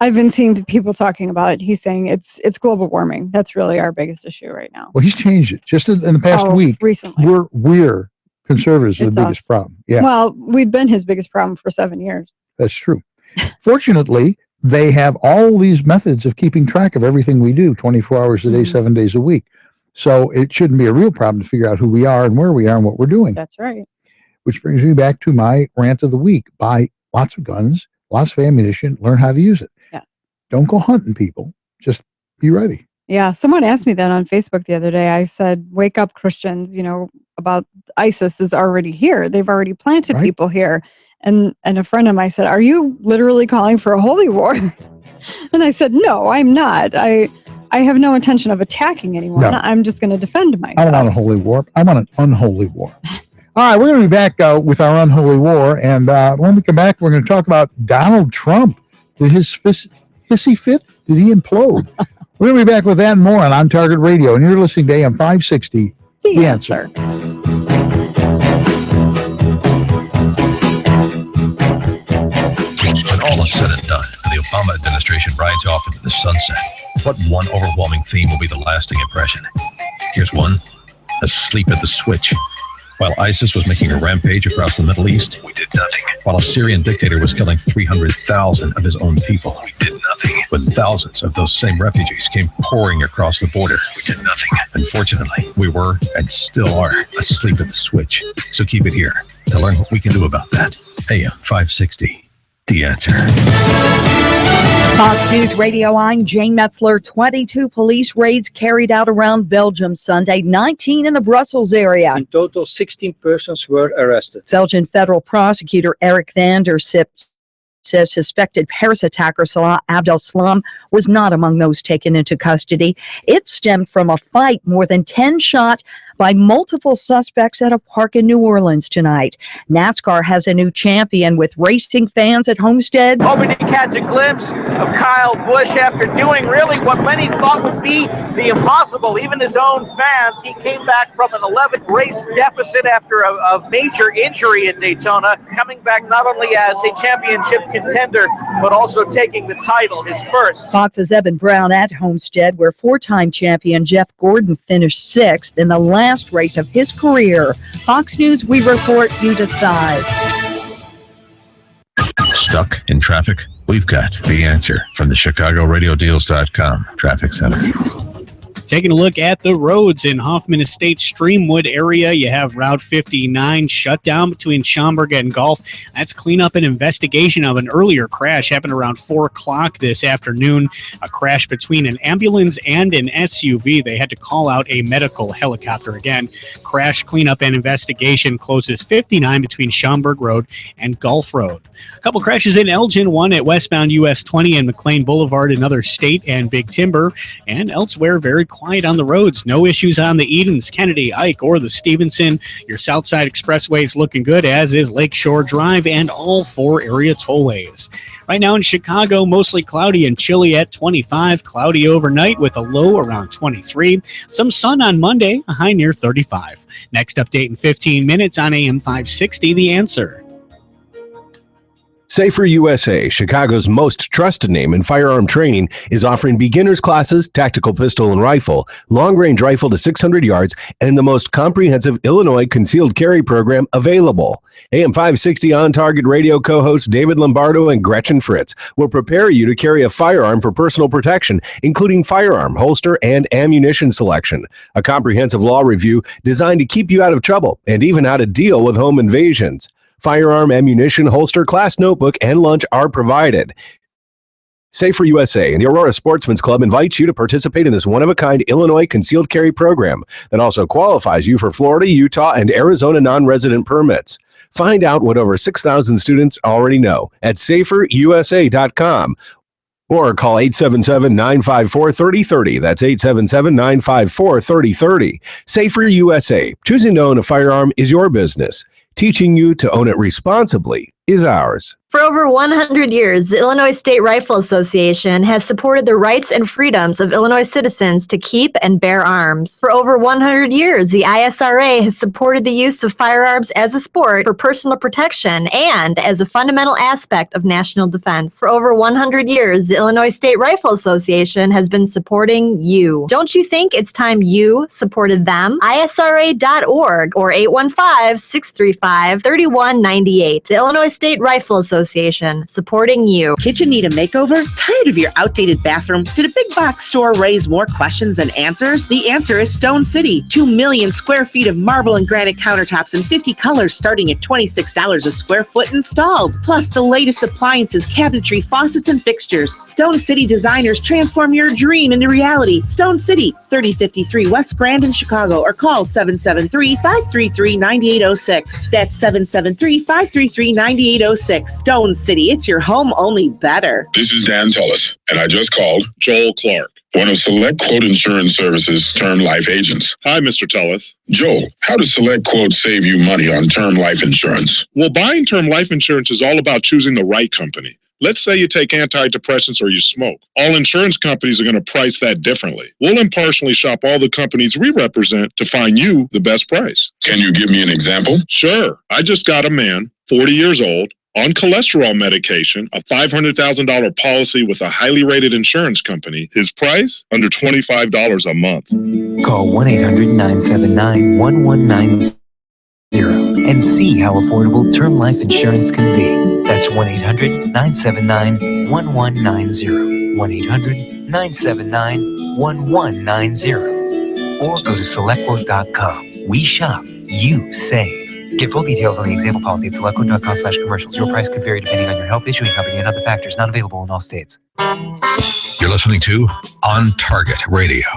I've been seeing people talking about it. He's saying it's global warming. That's really our biggest issue right now. Well, he's changed it. Just in the past week, recently. We're conservatives are the biggest problem. Yeah. Well, we've been his biggest problem for 7 years. That's true. Fortunately, they have all these methods of keeping track of everything we do 24 hours a day, 7 days a week. So it shouldn't be a real problem to figure out who we are and where we are and what we're doing. That's right. Which brings me back to my rant of the week. Buy lots of guns, lots of ammunition, learn how to use it. Yes. Don't go hunting people. Just be ready. Yeah. Someone asked me that on Facebook the other day. I said, wake up, Christians, about ISIS is already here. They've already planted people here. And a friend of mine said, are you literally calling for a holy war? And I said, no, I'm not. I have no intention of attacking anyone. No. I'm just going to defend myself. I don't want a holy war. I want an unholy war. All right, we're going to be back with our unholy war. And when we come back, we're going to talk about Donald Trump. Did his hissy fit? Did he implode? We're going to be back with that and more on Target Radio. And you're listening to AM560, The Answer. When all is said and done, and the Obama administration rides off into the sunset, What one overwhelming theme will be the lasting impression? Here's one: asleep at the switch. While ISIS was making a rampage across the Middle East, we did nothing. While a Syrian dictator was killing 300,000 of his own people, we did nothing. When thousands of those same refugees came pouring across the border, we did nothing. Unfortunately, we were, and still are, asleep at the switch. So keep it here to learn what we can do about that. AM560, The Answer. Fox News Radio, I'm Jane Metzler. 22 police raids carried out around Belgium Sunday, 19 in the Brussels area. In total, 16 persons were arrested. Belgian federal prosecutor Eric van der Sip says suspected Paris attacker Salah Abdel-Salam was not among those taken into custody. It stemmed from a fight, more than 10 shot by multiple suspects at a park in New Orleans tonight. NASCAR has a new champion with racing fans at Homestead. Hoping to catch a glimpse of Kyle Busch after doing really what many thought would be the impossible. Even his own fans, he came back from an 11th race deficit after a major injury at Daytona, coming back not only as a championship contender, but also taking the title, his first. Fox's Evan Brown at Homestead, where four-time champion Jeff Gordon finished 6th in the last race of his career. Fox News, we report, you decide. Stuck in traffic? We've got the answer from the ChicagoRadioDeals.com Traffic Center. Taking a look at the roads in Hoffman Estates Streamwood area, you have Route 59 shut down between Schaumburg and Gulf. That's cleanup and investigation of an earlier crash happened around 4 o'clock this afternoon. A crash between an ambulance and an SUV. They had to call out a medical helicopter. Again, crash cleanup and investigation closes 59 between Schaumburg Road and Gulf Road. A couple crashes in Elgin, one at westbound US 20 and McLean Boulevard, another State and Big Timber, and elsewhere very quiet on the roads. No issues on the Edens, Kennedy, Ike, or the Stevenson. Your Southside Expressway is looking good, as is Lakeshore Drive and all 4 area tollways. Right now in Chicago, mostly cloudy and chilly at 25. Cloudy overnight with a low around 23. Some sun on Monday, a high near 35. Next update in 15 minutes on AM560, The Answer. Safer USA, Chicago's most trusted name in firearm training, is offering beginners classes, tactical pistol and rifle, long-range rifle to 600 yards, and the most comprehensive Illinois concealed carry program available. AM560 On Target radio co-hosts David Lombardo and Gretchen Fritz will prepare you to carry a firearm for personal protection, including firearm, holster, and ammunition selection. A comprehensive law review designed to keep you out of trouble and even how to deal with home invasions. Firearm, ammunition, holster, class notebook, and lunch are provided. Safer USA and the Aurora Sportsman's Club invites you to participate in this one-of-a-kind Illinois concealed carry program that also qualifies you for Florida, Utah, and Arizona non-resident permits. Find out what over 6,000 students already know at saferusa.com or call 877-954-3030. That's 877-954-3030. Safer USA. Choosing to own a firearm is your business. Teaching you to own it responsibly is ours. For over 100 years, the Illinois State Rifle Association has supported the rights and freedoms of Illinois citizens to keep and bear arms. For over 100 years, the ISRA has supported the use of firearms as a sport for personal protection and as a fundamental aspect of national defense. For over 100 years, the Illinois State Rifle Association has been supporting you. Don't you think it's time you supported them? ISRA.org or 815-635-3198. The Illinois State Rifle Association, supporting you. Kitchen need a makeover? Tired of your outdated bathroom? Did a big box store raise more questions than answers? The answer is Stone City. 2 million square feet of marble and granite countertops in 50 colors starting at $26 a square foot installed. Plus the latest appliances, cabinetry, faucets, and fixtures. Stone City designers transform your dream into reality. Stone City, 3053 West Grand in Chicago, or call 773-533-9806. That's 773-533-9806. Stone City, it's your home, only better. This is Dan Tullis, and I just called Joel Clark, one of Select Quote Insurance Services' term life agents. Hi, Mr. Tullis. Joel, how does Select Quote save you money on term life insurance? Well, buying term life insurance is all about choosing the right company. Let's say you take antidepressants or you smoke. All insurance companies are going to price that differently. We'll impartially shop all the companies we represent to find you the best price. Can you give me an example? Sure. I just got a man, 40 years old, On cholesterol medication, a $500,000 policy with a highly rated insurance company. His price? Under $25 a month. Call 1-800-979-1190 and see how affordable term life insurance can be. That's 1-800-979-1190. 1-800-979-1190. Or go to selectquote.com. We shop, you save. Get full details on the example policy at selectquote.com/commercials. Your price could vary depending on your health, issuing company, and other factors. Not available in all states. You're listening to On Target Radio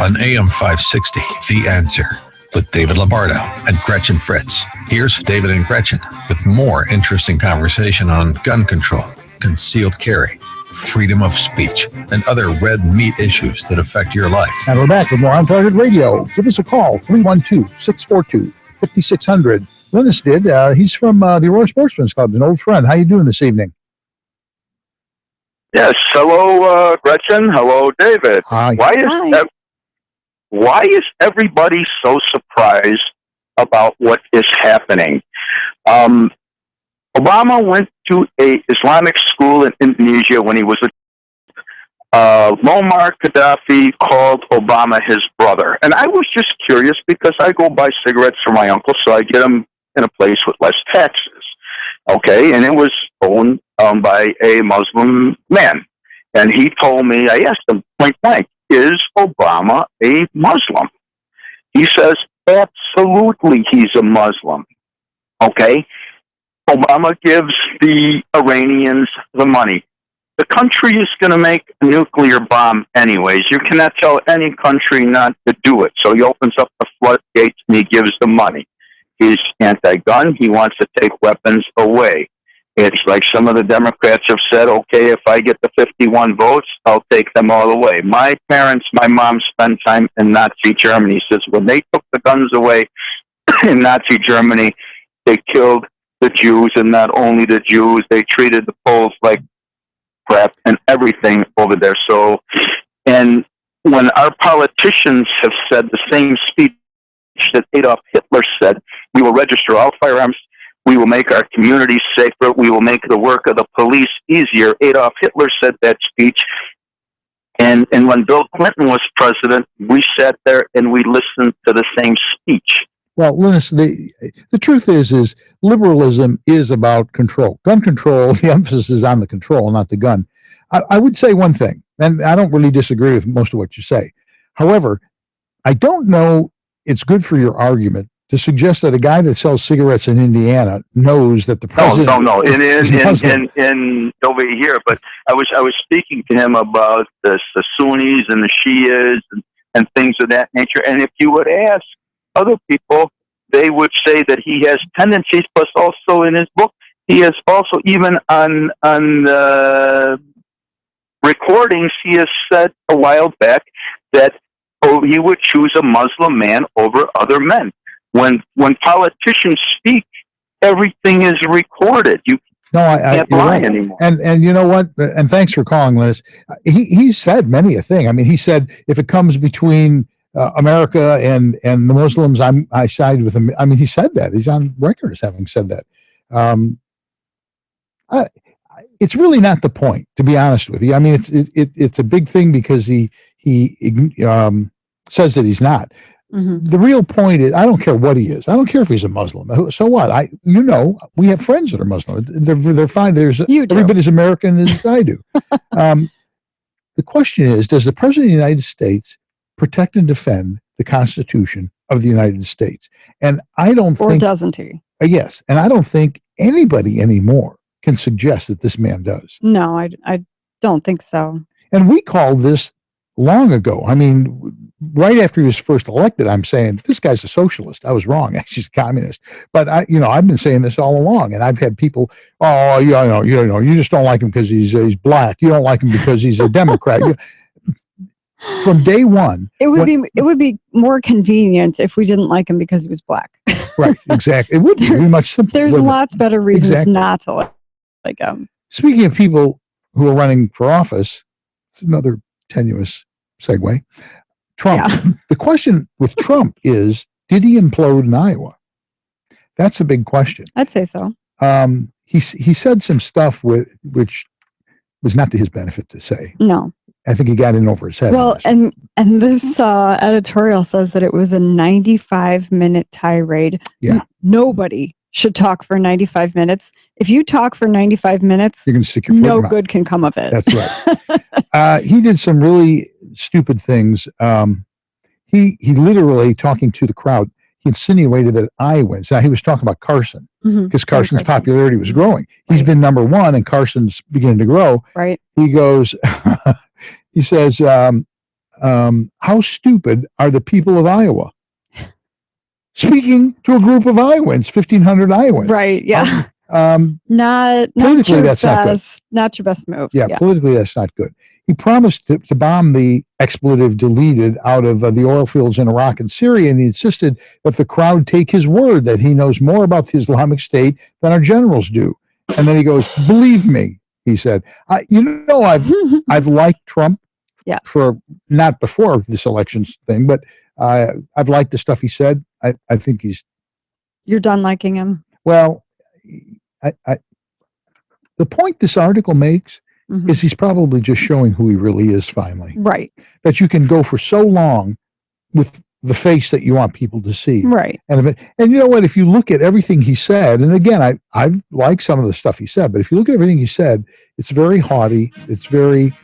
on AM560 The Answer with David Lombardo and Gretchen Fritz. Here's David and Gretchen with more interesting conversation on gun control, concealed carry, freedom of speech, and other red meat issues that affect your life. And we're back with more On Target Radio. Give us a call, 312-642-5600. Linus did. He's from the Aurora Sportsman's Club, an old friend. How you doing this evening? Yes. Hello, Gretchen. Hello, David. Hi. Why is everybody so surprised about what is happening? Obama went to a Islamic school in Indonesia when he was Muammar Gaddafi called Obama his brother. And I was just curious because I go buy cigarettes for my uncle, so I get them in a place with less taxes. Okay, and it was owned by a Muslim man. And he told me, I asked him point blank, is Obama a Muslim? He says, absolutely he's a Muslim. Okay? Obama gives the Iranians the money. The country is going to make a nuclear bomb anyways. You cannot tell any country not to do it. So he opens up the floodgates and he gives the money. He's anti-gun. He wants to take weapons away. It's like some of the Democrats have said, okay, if I get the 51 votes, I'll take them all away. My mom spent time in Nazi Germany. He says when they took the guns away in Nazi Germany, they killed the Jews, and not only the Jews, they treated the Poles like crap and everything over there. So, and when our politicians have said the same speech that Adolf Hitler said, we will register all firearms, we will make our communities safer, we will make the work of the police easier. Adolf Hitler said that speech. And when Bill Clinton was president, we sat there and we listened to the same speech. Well, Linus, the truth is liberalism is about control. Gun control, the emphasis is on the control, not the gun. I would say one thing, and I don't really disagree with most of what you say. However, I don't know it's good for your argument to suggest that a guy that sells cigarettes in Indiana knows that the president... No. In over here, but I was speaking to him about the Sunnis and the Shias and things of that nature. And if you would ask other people, they would say that he has tendencies, plus also in his book, he has also, even on recordings, he has said a while back that he would choose a Muslim man over other men. When politicians speak, everything is recorded. You can't lie anymore. And you know what? And thanks for calling, Linus. He said many a thing. I mean, he said if it comes between America and the Muslims, I side with him. I mean, he said that. He's on record as having said that. It's really not the point, to be honest with you. I mean, it's a big thing because he says that he's not. Mm-hmm. The real point is, I don't care what he is. I don't care if he's a Muslim. So what? We have friends that are Muslim. They're fine. Everybody's American as I do. The question is, does the President of the United States protect and defend the Constitution of the United States? And I don't think... Or doesn't he? Yes. And I don't think anybody anymore can suggest that this man does. No, I don't think so. And we called this long ago. I mean, right after he was first elected, I'm saying, this guy's a socialist. I was wrong. Actually, he's a communist. But I've been saying this all along, and I've had people, you just don't like him because he's black. You don't like him because he's a Democrat. From day one, it would be more convenient if we didn't like him because he was black. Right, exactly. It would be much simpler. There's lots better reasons not to like him. Speaking of people who are running for office, it's another tenuous segue. Trump. Yeah. The question with Trump is, did he implode in Iowa? That's the big question. I'd say so. he said some stuff which was not to his benefit to say. No. I think he got in over his head. Well, and this editorial says that it was a 95-minute tirade. Yeah. Nobody should talk for 95 minutes. If you talk for 95 minutes, you're going to stick your foot in no your mouth. good can come of it. That's right. He did some really stupid things. He literally, talking to the crowd, he insinuated that Iowans. Now, he was talking about Carson because Carson's popularity was growing. He's been number one, and Carson's beginning to grow. Right. He goes, he says, how stupid are the people of Iowa? Speaking to a group of Iowans, 1,500 Iowans. Right, yeah. Not politically, your that's not good. Not your best move. Yeah, politically, that's not good. He promised to bomb the expletive deleted out of the oil fields in Iraq and Syria, and he insisted that the crowd take his word that he knows more about the Islamic State than our generals do. And then he goes, believe me, he said. I've liked Trump for, not before this elections thing, but I've liked the stuff he said. I think You're done liking him? Well, the point this article makes is he's probably just showing who he really is finally. Right. That you can go for so long with the face that you want people to see. Right. And you know what, if you look at everything he said, and again, I like some of the stuff he said, but if you look at everything he said, it's very haughty. It's very,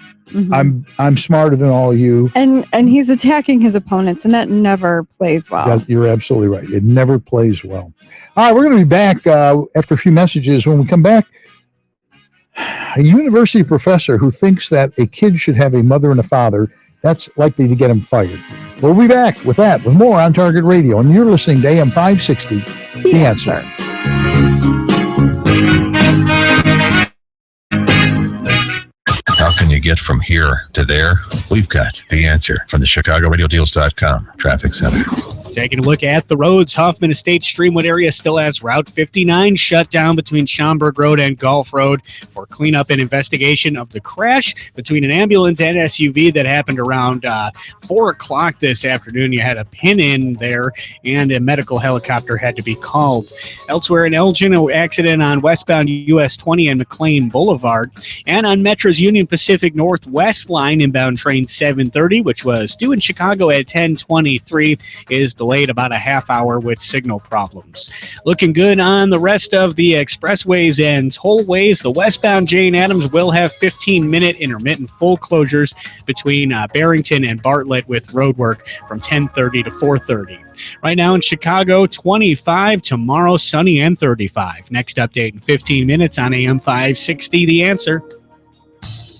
I'm smarter than all of you. And he's attacking his opponents, and that never plays well. You're absolutely right. It never plays well. All right, we're going to be back after a few messages. When we come back, a university professor who thinks that a kid should have a mother and a father, that's likely to get him fired. We'll be back with that, with more on Target Radio. And you're listening to AM560, The Answer. How can you get from here to there? We've got the answer from the ChicagoRadioDeals.com Traffic Center. Taking a look at the roads, Hoffman Estates Streamwood area still has Route 59 shut down between Schaumburg Road and Gulf Road for cleanup and investigation of the crash between an ambulance and SUV that happened around 4 o'clock this afternoon. You had a pin in there, and a medical helicopter had to be called. Elsewhere in Elgin, an accident on westbound US 20 and McLean Boulevard, and on Metro's Union Pacific Northwest line, inbound train 730, which was due in Chicago at 10:23, is delayed about a half hour with signal problems. Looking good on the rest of the expressways and tollways. The westbound Jane Addams will have 15-minute intermittent full closures between Barrington and Bartlett with road work from 10:30 to 4:30. Right now in Chicago, 25. Tomorrow, sunny and 35. Next update in 15 minutes on AM560 The Answer.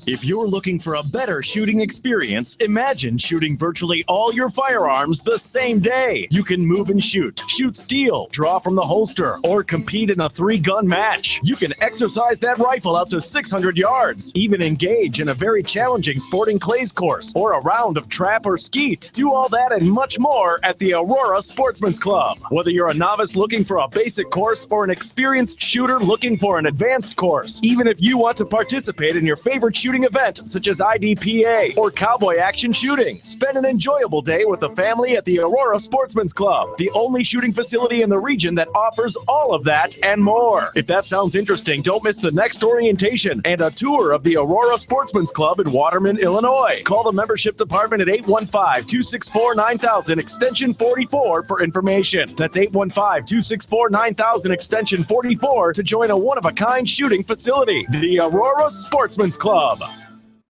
If you're looking for a better shooting experience, imagine shooting virtually all your firearms the same day. You can move and shoot steel, draw from the holster, or compete in a 3-gun match. You can exercise that rifle out to 600 yards, even engage in a very challenging sporting clays course or a round of trap or skeet. Do all that and much more at the Aurora Sportsman's Club. Whether you're a novice looking for a basic course or an experienced shooter looking for an advanced course, even if you want to participate in your favorite shooting event such as IDPA or cowboy action shooting, spend an enjoyable day with the family at the Aurora Sportsman's Club, the only shooting facility in the region that offers all of that and more. If that sounds interesting, don't miss the next orientation and a tour of the Aurora Sportsman's Club in Waterman, Illinois. Call the membership department at 815-264-9000 extension 44 for information. That's 815-264-9000 extension 44 to join a one-of-a-kind shooting facility. The Aurora Sportsman's Club.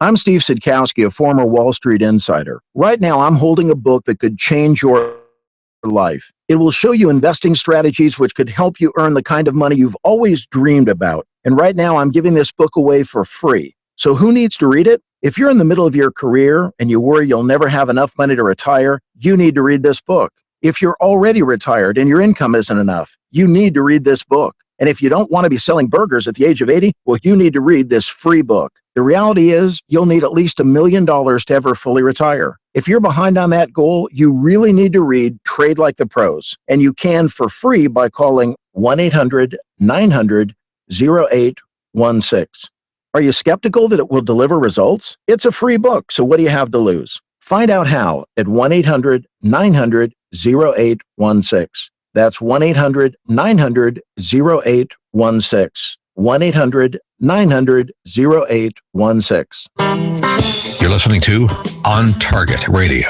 I'm Steve Sidkowski, a former Wall Street insider. Right now, I'm holding a book that could change your life. It will show you investing strategies which could help you earn the kind of money you've always dreamed about. And right now, I'm giving this book away for free. So who needs to read it? If you're in the middle of your career and you worry you'll never have enough money to retire, you need to read this book. If you're already retired and your income isn't enough, you need to read this book. And if you don't want to be selling burgers at the age of 80, well, you need to read this free book. The reality is you'll need at least $1 million to ever fully retire. If you're behind on that goal, you really need to read Trade Like the Pros. And you can for free by calling 1-800-900-0816. Are you skeptical that it will deliver results? It's a free book, so what do you have to lose? Find out how at 1-800-900-0816. That's 1-800-900-0816. 1-800-900-0816. You're listening to On Target Radio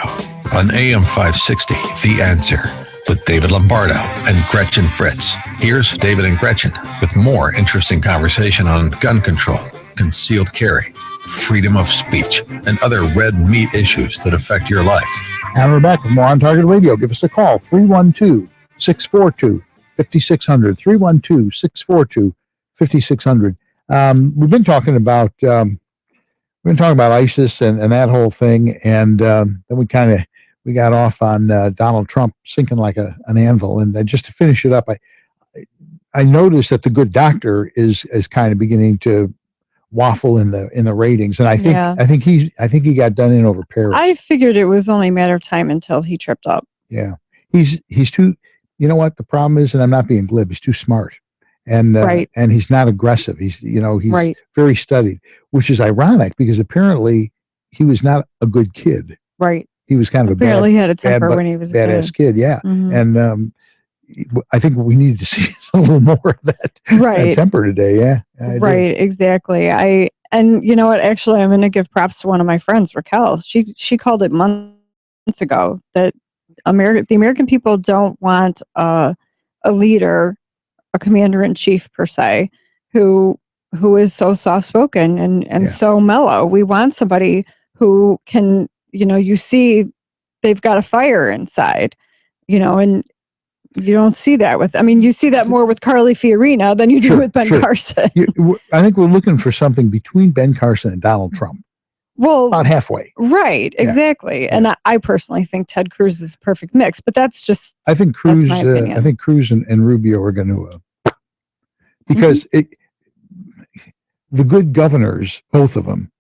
on AM560 The Answer with David Lombardo and Gretchen Fritz. Here's David and Gretchen with more interesting conversation on gun control, concealed carry, freedom of speech, and other red meat issues that affect your life. And we're back with more On Target Radio. Give us a call, 312-642-5600, 312-642-5600. We've been talking about ISIS and that whole thing, and then we got off on Donald Trump sinking like an anvil. And just to finish it up, I noticed that The Good Doctor is kind of beginning to waffle in the ratings, and I think he got done in over Paris. I figured it was only a matter of time until he tripped up. Yeah, he's too. You know what the problem is, and I'm not being glib. He's too smart, and and he's not aggressive. He's very studied, which is ironic because apparently he was not a good kid. Right. He was kind of apparently he had a temper when he was a badass kid. Yeah, and I think we need to see a little more of that temper today. Yeah, right, exactly. And you know what? Actually, I'm going to give props to one of my friends, Raquel. She called it months ago that the American people don't want a leader, a commander-in-chief per se, who is so soft-spoken and so mellow. We want somebody who can, you see they've got a fire inside, and you don't see that you see that more with Carly Fiorina than you do with Ben Carson. I think we're looking for something between Ben Carson and Donald Trump. Well, about halfway. Right, exactly. Yeah. And I personally think Ted Cruz is a perfect mix, but that's just I think Cruz and Rubio are going to because the good governors, both of them.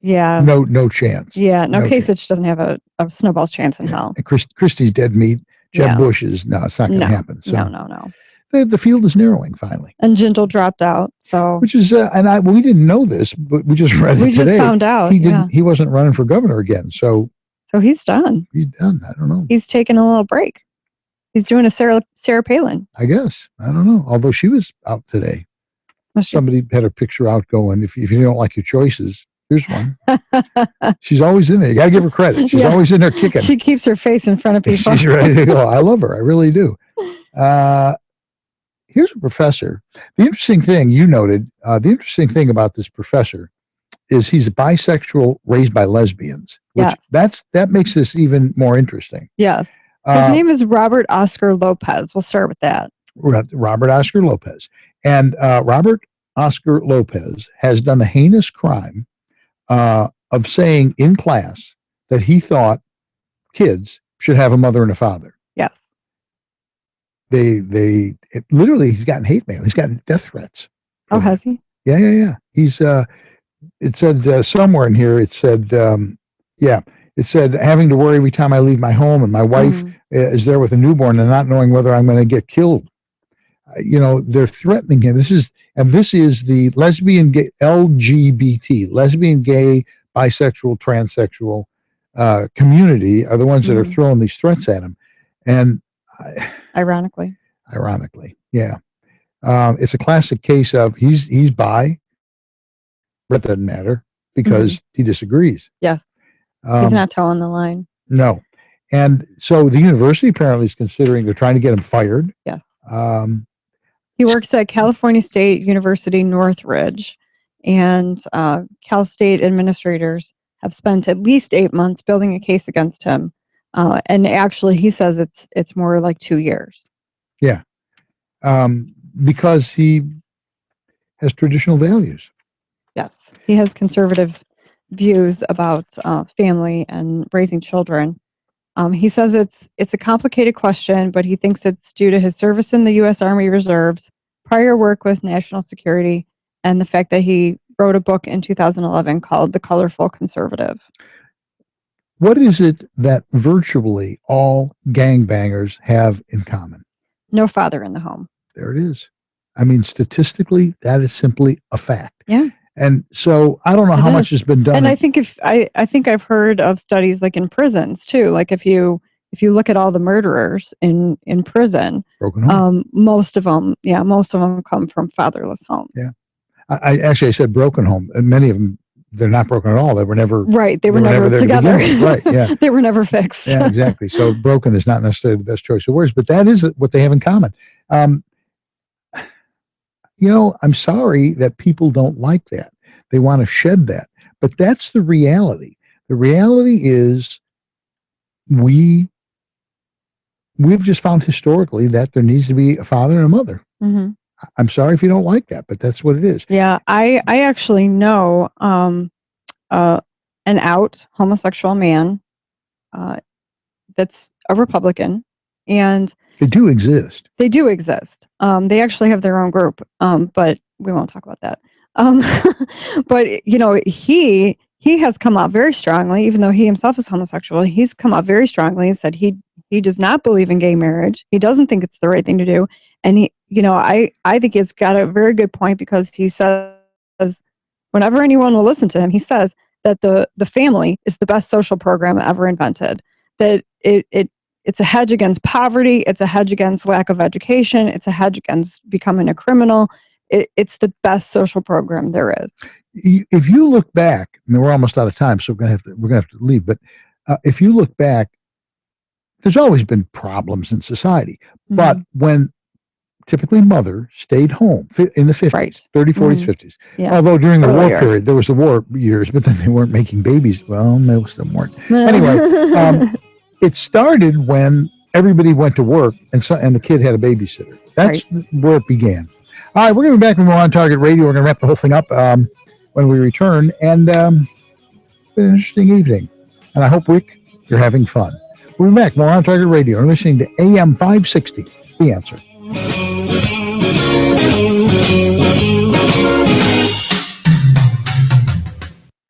Yeah. No chance. Yeah, no Kasich doesn't have a snowball's chance in hell. And Christie's dead meat. Jeb Bush is it's not going to happen. So No. The field is narrowing finally. And Jindal dropped out, so which is we didn't know this, but we just read it today. We just found out. He wasn't running for governor again, so he's done. He's done. I don't know. He's taking a little break. He's doing a Sarah Palin. I guess. I don't know. Although she was out today. Somebody had a picture out going, if you don't like your choices, here's one. She's always in there. You got to give her credit. She's always in there kicking. She keeps her face in front of people. She's ready to go. I love her. I really do. Here's a professor. The interesting thing you noted, the interesting thing about this professor is he's a bisexual raised by lesbians. Which that makes this even more interesting. Yes. His name is Robert Oscar Lopez. We'll start with that. Robert Oscar Lopez. And Robert Oscar Lopez has done the heinous crime of saying in class that he thought kids should have a mother and a father. Yes. Literally, he's gotten hate mail. He's gotten death threats. Oh, has he? Yeah. He's, it said somewhere in here, it said having to worry every time I leave my home and my wife is there with a newborn and not knowing whether I'm going to get killed. They're threatening him. This is the lesbian, gay, LGBT, lesbian, gay, bisexual, transsexual community are the ones that are throwing these threats at him. And ironically, yeah. It's a classic case of he's bi, but it doesn't matter because he disagrees. Yes. He's not towing the line. No. And so the university apparently is considering they're trying to get him fired. Yes. He works at California State University Northridge, and Cal State administrators have spent at least 8 months building a case against him. And actually, he says it's more like 2 years. Yeah. Because he has traditional values. Yes. He has conservative views about family and raising children. He says it's a complicated question, but he thinks it's due to his service in the U.S. Army Reserves, prior work with national security, and the fact that he wrote a book in 2011 called The Colorful Conservative. What is it that virtually all gangbangers have in common? No father in the home. There it is. I mean, statistically, that is simply a fact. Yeah. And so I don't know how much has been done. And I think I think I've heard of studies like in prisons too. Like if you if you look at all the murderers in prison, Broken home. most of them come from fatherless homes. Yeah. I said broken home, and many of them, they're not broken at all. They were never right. They were never there together. To begin with. Right. Yeah. They were never fixed. Yeah, exactly. So broken is not necessarily the best choice of words, but that is what they have in common. I'm sorry that people don't like that. They want to shed that, but that's the reality. The reality is we've just found historically that there needs to be a father and a mother. Mm-hmm. I'm sorry if you don't like that, but that's what it is. Yeah, I actually know an out homosexual man that's a Republican, and they do exist. They do exist. They actually have their own group, but we won't talk about that. But he has come out very strongly, even though he himself is homosexual. He's come out very strongly and said he does not believe in gay marriage. He doesn't think it's the right thing to do. And I think he's got a very good point, because he says, whenever anyone will listen to him, he says that the family is the best social program ever invented. That it's a hedge against poverty. It's a hedge against lack of education. It's a hedge against becoming a criminal. It's the best social program there is. If you look back, I mean, we're almost out of time, so we're gonna have to leave. But if you look back, there's always been problems in society. Mm-hmm. But when typically mother stayed home in the 50s, right. 30s, 40s, mm-hmm. 50s. Yeah. Although during the war period, there was the war years, but then they weren't making babies. Well, most of them weren't. Anyway, it started when everybody went to work and the kid had a babysitter. That's where it began. All right, we're going to be back when we're on Target Radio. We're going to wrap the whole thing up when we return. And an interesting evening. And I hope, Rick, you're having fun. We'll be back more on Target Radio. You're listening to AM560, The Answer.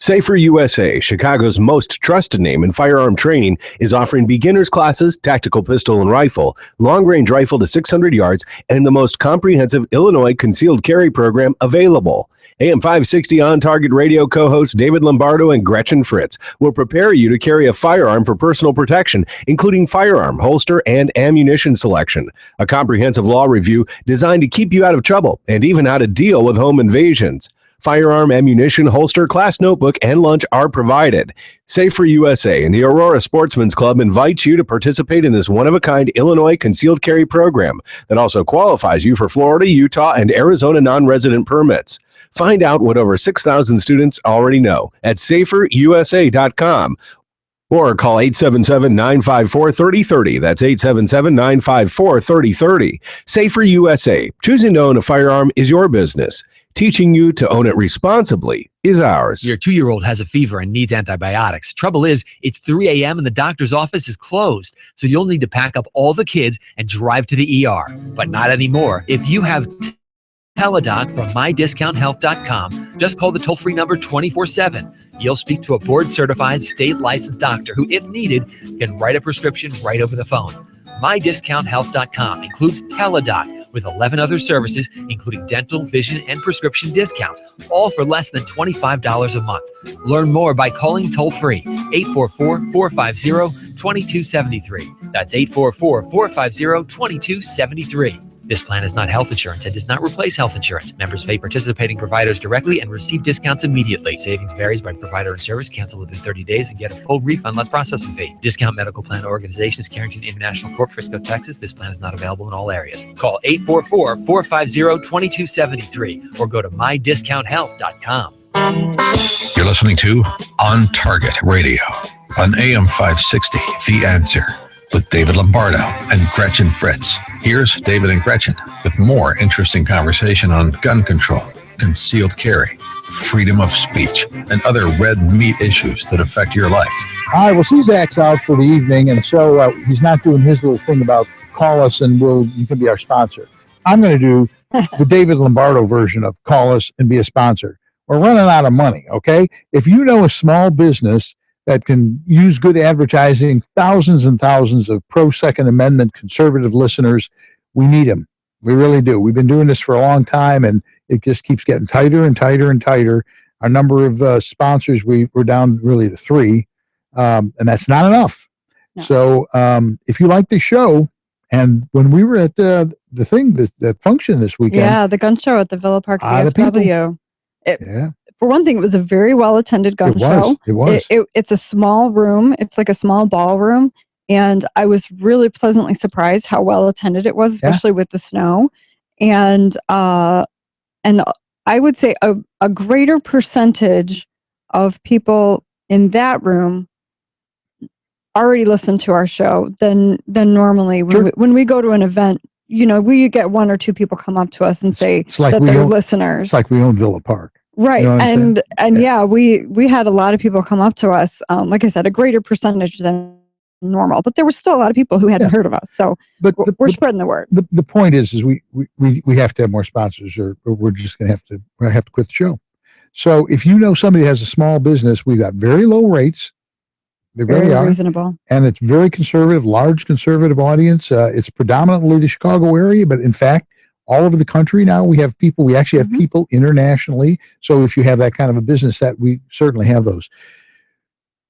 Safer USA, Chicago's most trusted name in firearm training, is offering beginners classes, tactical pistol and rifle, long-range rifle to 600 yards, and the most comprehensive Illinois concealed carry program available. AM560 On Target Radio co-hosts David Lombardo and Gretchen Fritz will prepare you to carry a firearm for personal protection, including firearm, holster, and ammunition selection. A comprehensive law review designed to keep you out of trouble and even how to deal with home invasions. Firearm, ammunition, holster, class notebook, and lunch are provided. Safer USA and the Aurora Sportsman's Club invites you to participate in this one-of-a-kind Illinois concealed carry program that also qualifies you for Florida, Utah, and Arizona non-resident permits. Find out what over 6,000 students already know at saferusa.com. Or call 877-954-3030. That's 877-954-3030. Safer USA. Choosing to own a firearm is your business. Teaching you to own it responsibly is ours. Your 2-year-old has a fever and needs antibiotics. Trouble is, it's 3 a.m. and the doctor's office is closed. So you'll need to pack up all the kids and drive to the ER. But not anymore. If you have Teledoc from MyDiscountHealth.com, just call the toll-free number 24/7. You'll speak to a board-certified, state-licensed doctor who, if needed, can write a prescription right over the phone. MyDiscountHealth.com includes Teledoc with 11 other services, including dental, vision, and prescription discounts, all for less than $25 a month. Learn more by calling toll-free 844-450-2273. That's 844-450-2273. This plan is not health insurance and does not replace health insurance. Members pay participating providers directly and receive discounts immediately. Savings varies by provider and service. Cancel within 30 days and get a full refund less processing fee. Discount Medical Plan Organization is Carrington International Corp., Frisco, Texas. This plan is not available in all areas. Call 844-450-2273 or go to mydiscount.health.com. You're listening to On Target Radio on AM560 The Answer with David Lombardo and Gretchen Fritz. Here's David and Gretchen with more interesting conversation on gun control, concealed carry, freedom of speech, and other red meat issues that affect your life. All right, well, Zach's out for the evening, and so he's not doing his little thing about call us and you can be our sponsor. I'm going to do the David Lombardo version of call us and be a sponsor. We're running out of money, okay? If you know a small business that can use good advertising, thousands and thousands of pro-Second Amendment conservative listeners, we need them. We really do. We've been doing this for a long time, and it just keeps getting tighter and tighter and tighter. Our number of sponsors, we're down really to 3, and that's not enough. So if you like the show, and when we were at the thing, that function this weekend. Yeah, the gun show at the Villa Park The VFW. For one thing, it was a very well-attended gun show. It was. It's a small room. It's like a small ballroom. And I was really pleasantly surprised how well-attended it was, especially with the snow. And I would say a greater percentage of people in that room already listen to our show than normally when we go to an event. You know, we get one or two people come up to us and say that they're listeners. It's like we own Villa Park. Right. You know and we had a lot of people come up to us. Like I said, a greater percentage than normal, but there were still a lot of people who hadn't heard of us. So we're spreading the word. The point is we have to have more sponsors, or we're just going to have to quit the show. So if you know somebody has a small business, we've got very low rates. They really are reasonable, and it's very conservative, large conservative audience. It's predominantly the Chicago area, but in fact, all over the country now we have people. We actually have people internationally. So if you have that kind of a business, that we certainly have those.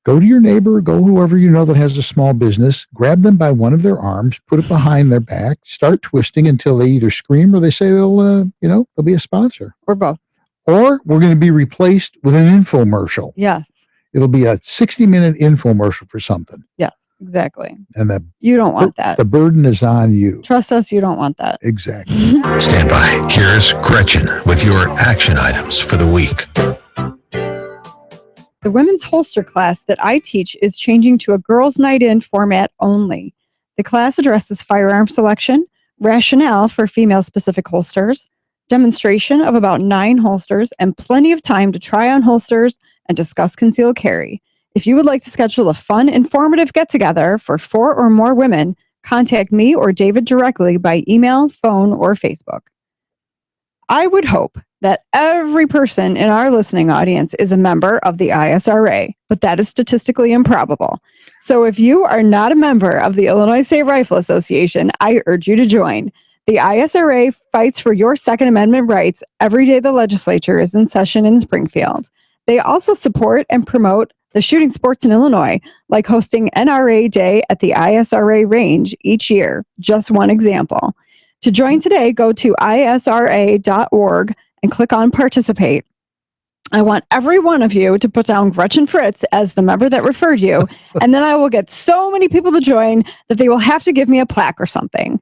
Go to your neighbor, go whoever you know that has a small business, grab them by one of their arms, put it behind their back, start twisting until they either scream or they say they'll be a sponsor. Or both. Or we're going to be replaced with an infomercial. Yes. It'll be a 60-minute infomercial for something. Yes, exactly. And you don't want that. The burden is on you. Trust us, you don't want that. Exactly. Stand by. Here's Gretchen with your action items for the week. The women's holster class that I teach is changing to a girls' night in format only. The class addresses firearm selection, rationale for female-specific holsters, demonstration of about 9 holsters, and plenty of time to try on holsters and discuss concealed carry. If you would like to schedule a fun, informative get-together for 4 or more women, contact me or David directly by email, phone, or Facebook. I would hope that every person in our listening audience is a member of the ISRA, but that is statistically improbable. So if you are not a member of the Illinois State Rifle Association, I urge you to join. The ISRA fights for your Second Amendment rights every day the legislature is in session in Springfield. They also support and promote the shooting sports in Illinois, like hosting NRA Day at the ISRA range each year. Just one example. To join today, go to isra.org and click on Participate. I want every one of you to put down Gretchen Fritz as the member that referred you, and then I will get so many people to join that they will have to give me a plaque or something.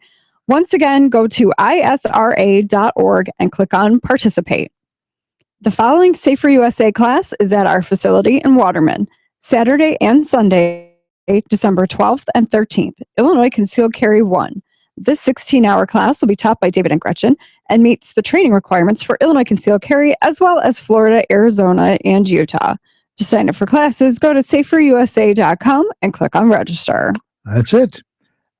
Once again, go to isra.org and click on Participate. The following Safer USA class is at our facility in Waterman, Saturday and Sunday, December 12th and 13th, Illinois Concealed Carry 1. This 16-hour class will be taught by David and Gretchen and meets the training requirements for Illinois Concealed Carry, as well as Florida, Arizona, and Utah. To sign up for classes, go to saferusa.com and click on register. That's it.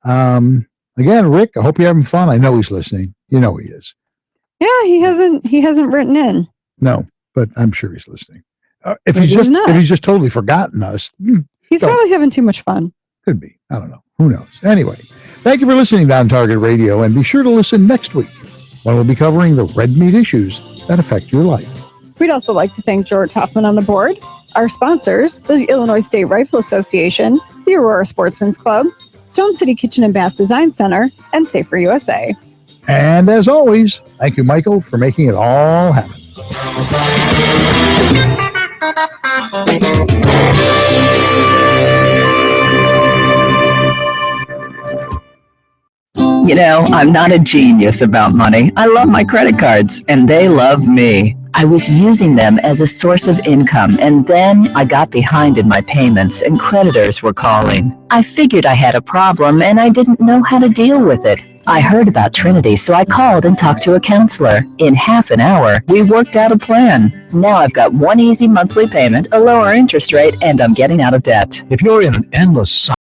Again, Rick, I hope you're having fun. I know he's listening. You know he is. Yeah, he hasn't written in. No, but I'm sure he's listening. If he's just totally forgotten us, he's probably having too much fun. Could be. I don't know. Who knows? Anyway, thank you for listening to On Target Radio, and be sure to listen next week when we'll be covering the red meat issues that affect your life. We'd also like to thank George Hoffman on the board, our sponsors, the Illinois State Rifle Association, the Aurora Sportsman's Club, Stone City Kitchen and Bath Design Center, and Safer USA. And as always, thank you, Michael, for making it all happen. You know, I'm not a genius about money. I love my credit cards, and they love me. I was using them as a source of income, and then I got behind in my payments, and creditors were calling. I figured I had a problem, and I didn't know how to deal with it. I heard about Trinity, so I called and talked to a counselor. In half an hour, we worked out a plan. Now I've got one easy monthly payment, a lower interest rate, and I'm getting out of debt. If you're in an endless cycle